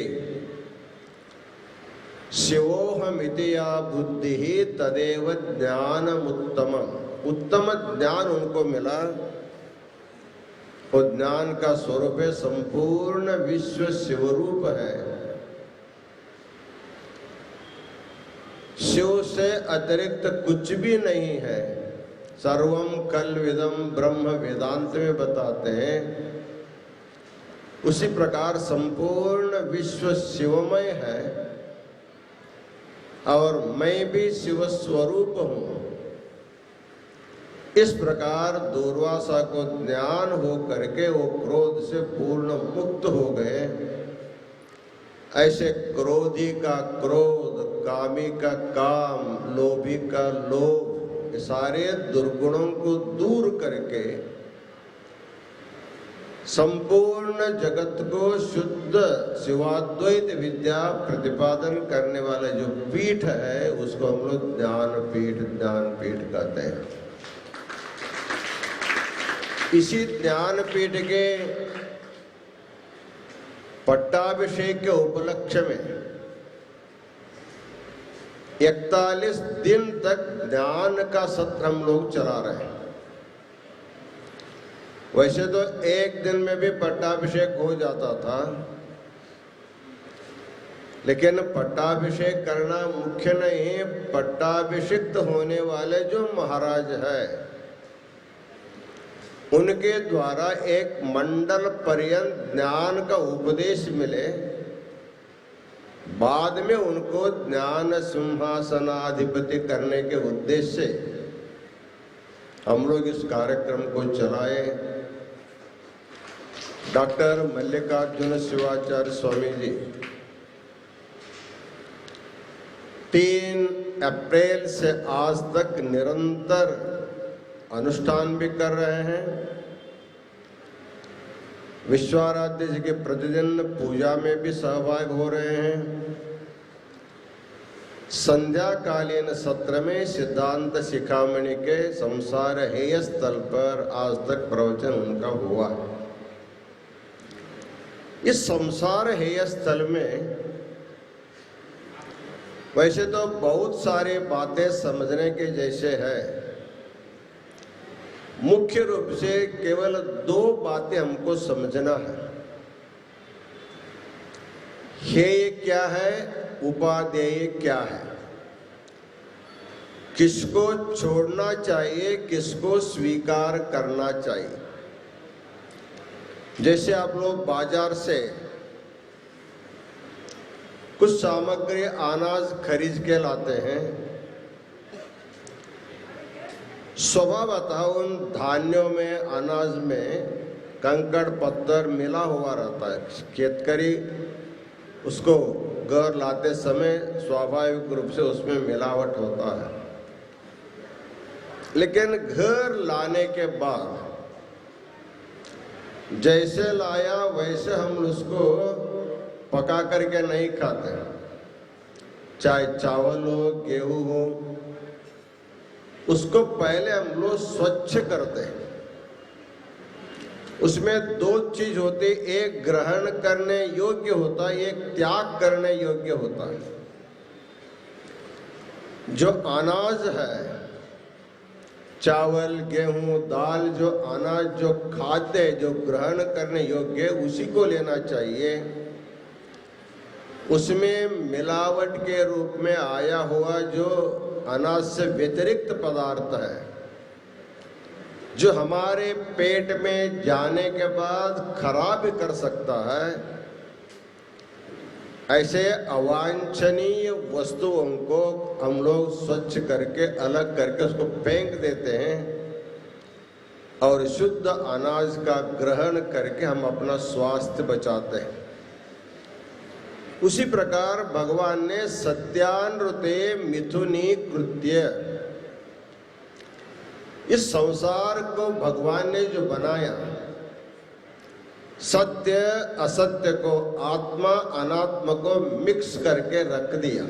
शिवोहमिति या बुद्धि ही तदेव ज्ञानमुत्तमम्, उत्तम ज्ञान उनको मिला। और ज्ञान का स्वरूप है संपूर्ण विश्व शिवरूप है। शिव से अतिरिक्त कुछ भी नहीं है। सर्वम कल्विदम ब्रह्म वेदांत में बताते हैं। उसी प्रकार संपूर्ण विश्व शिवमय है और मैं भी शिव स्वरूप हूँ। इस प्रकार दूर्वासा को ज्ञान हो करके वो क्रोध से पूर्ण मुक्त हो गए। ऐसे क्रोधी का क्रोध, कामी का काम, लोभी का लोभ, सारे दुर्गुणों को दूर करके संपूर्ण जगत को शुद्ध शिवाद्वैत विद्या प्रतिपादन करने वाला जो पीठ है, उसको हम लोग ज्ञान पीठ कहते हैं। इसी ज्ञानपीठ के पट्टाभिषेक के उपलक्ष्य में 41 दिन तक ज्ञान का सत्र हम लोग चला रहे हैं। वैसे तो एक दिन में भी पट्टाभिषेक हो जाता था, लेकिन पट्टाभिषेक करना मुख्य नहीं, पट्टाभिषिक्त होने वाले जो महाराज है उनके द्वारा एक मंडल पर्यंत ज्ञान का उपदेश मिले, बाद में उनको ज्ञान सिंहासनाधिपति करने के उद्देश्य से हम लोग इस कार्यक्रम को चलाए। डॉक्टर मल्लिकार्जुन शिवाचार्य स्वामी जी 3 अप्रैल से आज तक निरंतर अनुष्ठान भी कर रहे हैं। विश्वाराध्य जी के प्रतिदिन पूजा में भी सहभागी हो रहे हैं। संध्याकालीन सत्र में सिद्धांत शिखामणि के संसार हेय स्थल पर आज तक प्रवचन उनका हुआ है। इस संसार हेय स्थल में वैसे तो बहुत सारी बातें समझने के जैसे है, मुख्य रूप से केवल 2 बातें हमको समझना है। हेय क्या है, उपादेय क्या है, किसको छोड़ना चाहिए, किसको स्वीकार करना चाहिए। जैसे आप लोग बाजार से कुछ सामग्री अनाज खरीद के लाते हैं, स्वभावतः उन धान्यों में अनाज में कंकड़ पत्थर मिला हुआ रहता है। शेतकरी उसको घर लाते समय स्वाभाविक रूप से उसमें मिलावट होता है, लेकिन घर लाने के बाद जैसे लाया वैसे हम उसको पका करके नहीं खाते। चाहे चावल हो, गेहूं हो, उसको पहले हम लोग स्वच्छ करते हैं। उसमें 2 चीज होती, एक ग्रहण करने योग्य होता है, एक त्याग करने योग्य होता है। जो अनाज है, चावल, गेहूं, दाल, जो अनाज, जो खाद्य, जो ग्रहण करने योग्य, उसी को लेना चाहिए। उसमें मिलावट के रूप में आया हुआ जो अनाज से व्यतिरिक्त पदार्थ है, जो हमारे पेट में जाने के बाद खराब कर सकता है, ऐसे अवांछनीय वस्तुओं को हम लोग स्वच्छ करके अलग करके उसको फेंक देते हैं और शुद्ध अनाज का ग्रहण करके हम अपना स्वास्थ्य बचाते हैं। उसी प्रकार भगवान ने सत्यानृते मिथुनी कृत्य, इस संसार को भगवान ने जो बनाया, सत्य असत्य को, आत्मा अनात्मा को मिक्स करके रख दिया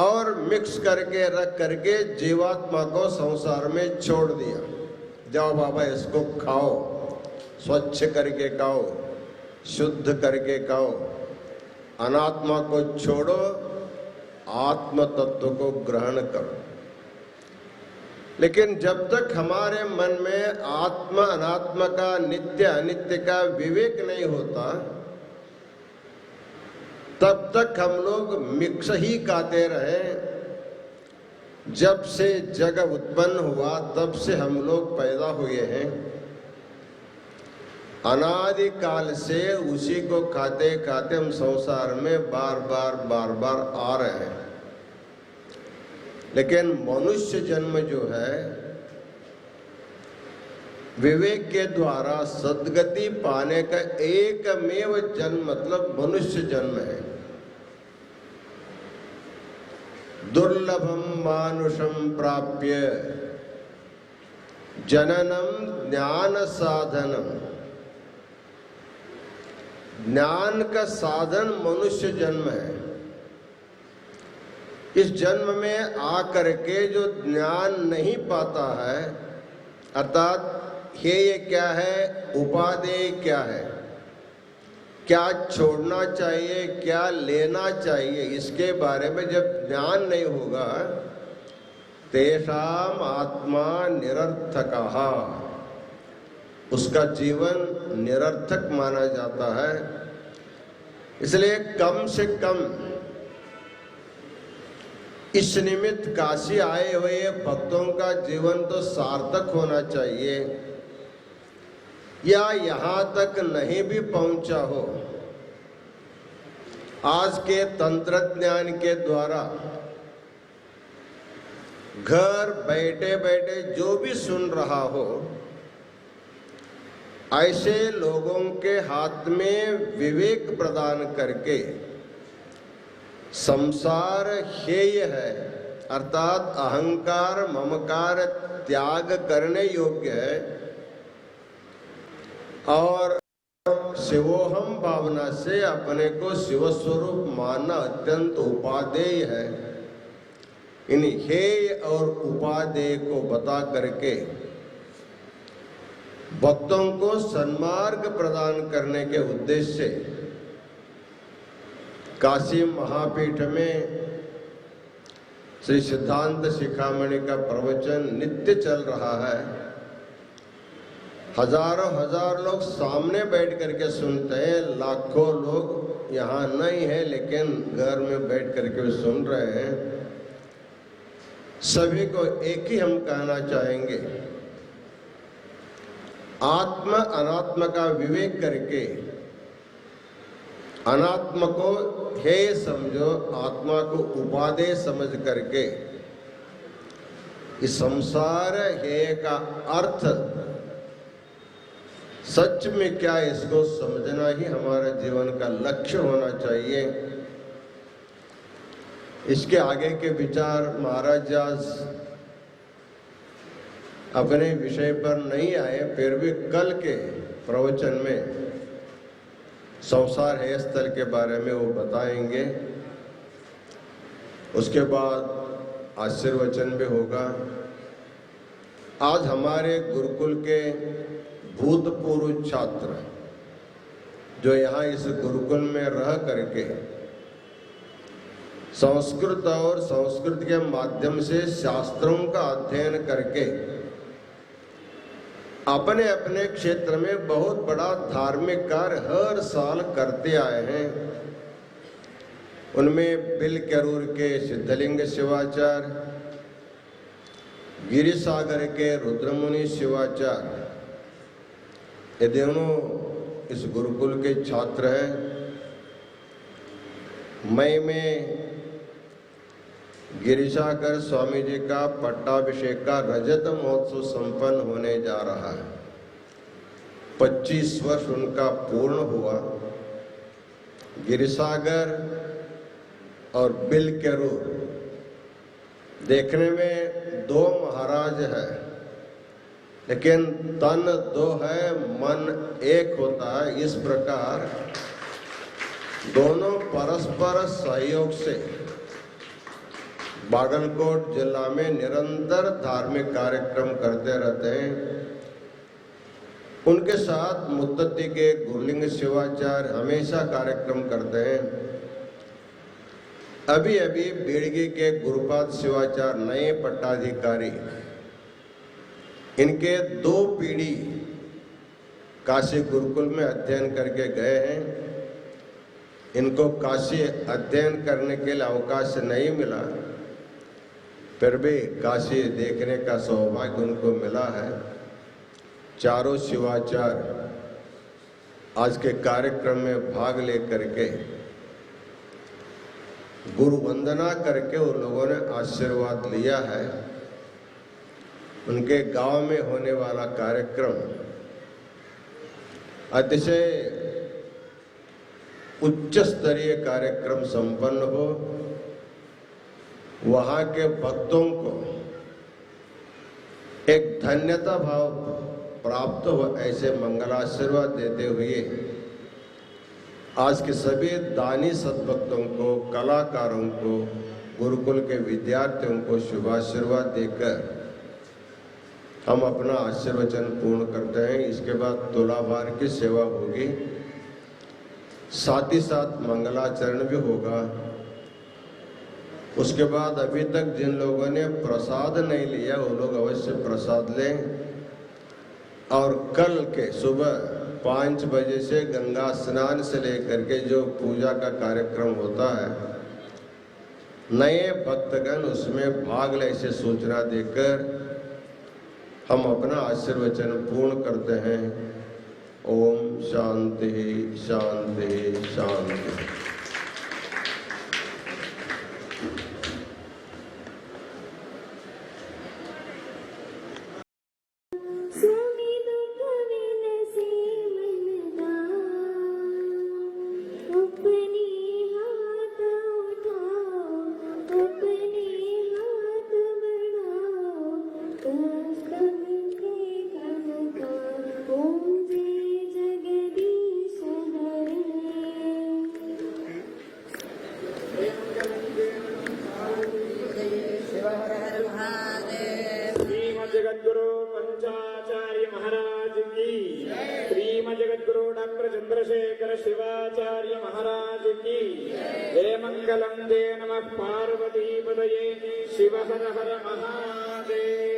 और मिक्स करके रख करके जीवात्मा को संसार में छोड़ दिया। जाओ बाबा इसको खाओ, स्वच्छ करके खाओ, शुद्ध करके खाओ, अनात्मा को छोड़ो, आत्म तत्व को ग्रहण करो। लेकिन जब तक हमारे मन में आत्मा अनात्मा का, नित्य अनित्य का विवेक नहीं होता, तब तक हम लोग मिक्स ही खाते रहे। जब से जगत उत्पन्न हुआ तब से हम लोग पैदा हुए हैं, अनादि काल से उसी को खाते खाते हम संसार में बार बार आ रहे हैं। लेकिन मनुष्य जन्म जो है, विवेक के द्वारा सद्गति पाने का एकमेव जन्म मतलब मनुष्य जन्म है। दुर्लभम मानुषम प्राप्य जननम ज्ञान साधनम, ज्ञान का साधन मनुष्य जन्म है। इस जन्म में आकर के जो ज्ञान नहीं पाता है, अर्थात हेय क्या है, उपादेय क्या है, क्या छोड़ना चाहिए, क्या लेना चाहिए, इसके बारे में जब ज्ञान नहीं होगा, तेषाम आत्मा निरर्थकः, उसका जीवन निरर्थक माना जाता है। इसलिए कम से कम इस निमित्त काशी आए हुए भक्तों का जीवन तो सार्थक होना चाहिए, या यहाँ तक नहीं भी पहुंचा हो, आज के तंत्रज्ञान के द्वारा घर बैठे बैठे जो भी सुन रहा हो, ऐसे लोगों के हाथ में विवेक प्रदान करके संसार हेय है, अर्थात अहंकार ममकार त्याग करने योग्य है और शिवोहम भावना से अपने को शिव स्वरूप मानना अत्यंत उपादेय है। इन हेय और उपादेय को बता करके भक्तों को सन्मार्ग प्रदान करने के उद्देश्य से काशी महापीठ में श्री सिद्धांत शिखामणि का प्रवचन नित्य चल रहा है। हजारों हजार लोग सामने बैठ करके सुनते हैं, लाखों लोग यहाँ नहीं है लेकिन घर में बैठ करके भी सुन रहे हैं। सभी को एक ही हम कहना चाहेंगे, आत्म अनात्म का विवेक करके अनात्म को हेय समझो, आत्मा को उपादेय समझ करके इस संसार हेय का अर्थ सच में क्या, इसको समझना ही हमारे जीवन का लक्ष्य होना चाहिए। इसके आगे के विचार महाराज आज अपने विषय पर नहीं आए, फिर भी कल के प्रवचन में संसार हेय स्थल के बारे में वो बताएंगे। उसके बाद आशीर्वचन भी होगा। आज हमारे गुरुकुल के भूतपूर्व छात्र जो यहाँ इस गुरुकुल में रह करके संस्कृत और संस्कृत के माध्यम से शास्त्रों का अध्ययन करके अपने अपने क्षेत्र में बहुत बड़ा धार्मिक कार्य हर साल करते आए हैं। उनमें बिलकेरूर के सिद्धलिंग शिवाचार्य, गिरिसागर के रुद्रमुनि शिवाचार्य, ये दोनों इस गुरुकुल के छात्र हैं। मई में गिरिसागर स्वामी जी का पट्टाभिषेक का रजत महोत्सव संपन्न होने जा रहा है। 25 वर्ष उनका पूर्ण हुआ। गिरिसागर और बिलकेरूर देखने में दो महाराज है, लेकिन तन दो है, मन एक होता है। इस प्रकार दोनों परस्पर सहयोग से बागलकोट जिला में निरंतर धार्मिक कार्यक्रम करते रहते हैं। उनके साथ मुत्तत्ती के गुरुलिंग शिवाचार्य हमेशा कार्यक्रम करते हैं। अभी अभी बीड़गी के गुरुपाद शिवाचार्य नए पट्टाधिकारी, इनके 2 पीढ़ी काशी गुरुकुल में अध्ययन करके गए हैं। इनको काशी अध्ययन करने के लिए अवकाश नहीं मिला, फिर भी काशी देखने का सौभाग्य उनको मिला है। चारों शिवाचार्य आज के कार्यक्रम में भाग लेकर के गुरु वंदना करके उन लोगों ने आशीर्वाद लिया है। उनके गांव में होने वाला कार्यक्रम अतिशय उच्च स्तरीय कार्यक्रम संपन्न हो, वहां के भक्तों को एक धन्यता भाव प्राप्त हो, ऐसे मंगलाशीर्वाद देते हुए आज के सभी दानी सद्भक्तों को, कलाकारों को, गुरुकुल के विद्यार्थियों को शुभाशीर्वाद देकर हम अपना आशीर्वचन पूर्ण करते हैं। इसके बाद तुलाभार की सेवा होगी, साथ ही साथ मंगलाचरण भी होगा। उसके बाद अभी तक जिन लोगों ने प्रसाद नहीं लिया वो लोग अवश्य प्रसाद लें, और कल के सुबह 5 बजे से गंगा स्नान से लेकर के जो पूजा का कार्यक्रम होता है, नए भक्तगण उसमें भाग ले, ऐसे सूचना देकर हम अपना आशीर्वचन पूर्ण करते हैं। ओम शांति शांति शांति। जगद्गुरु पंचाचार्य महाराज की, श्रीमद् जगद्गुरु डॉक्टर चंद्रशेखर शिवाचार्य महाराज की। हे मंगलम दे नमः पार्वती पदये, शिव हर हर महादेव।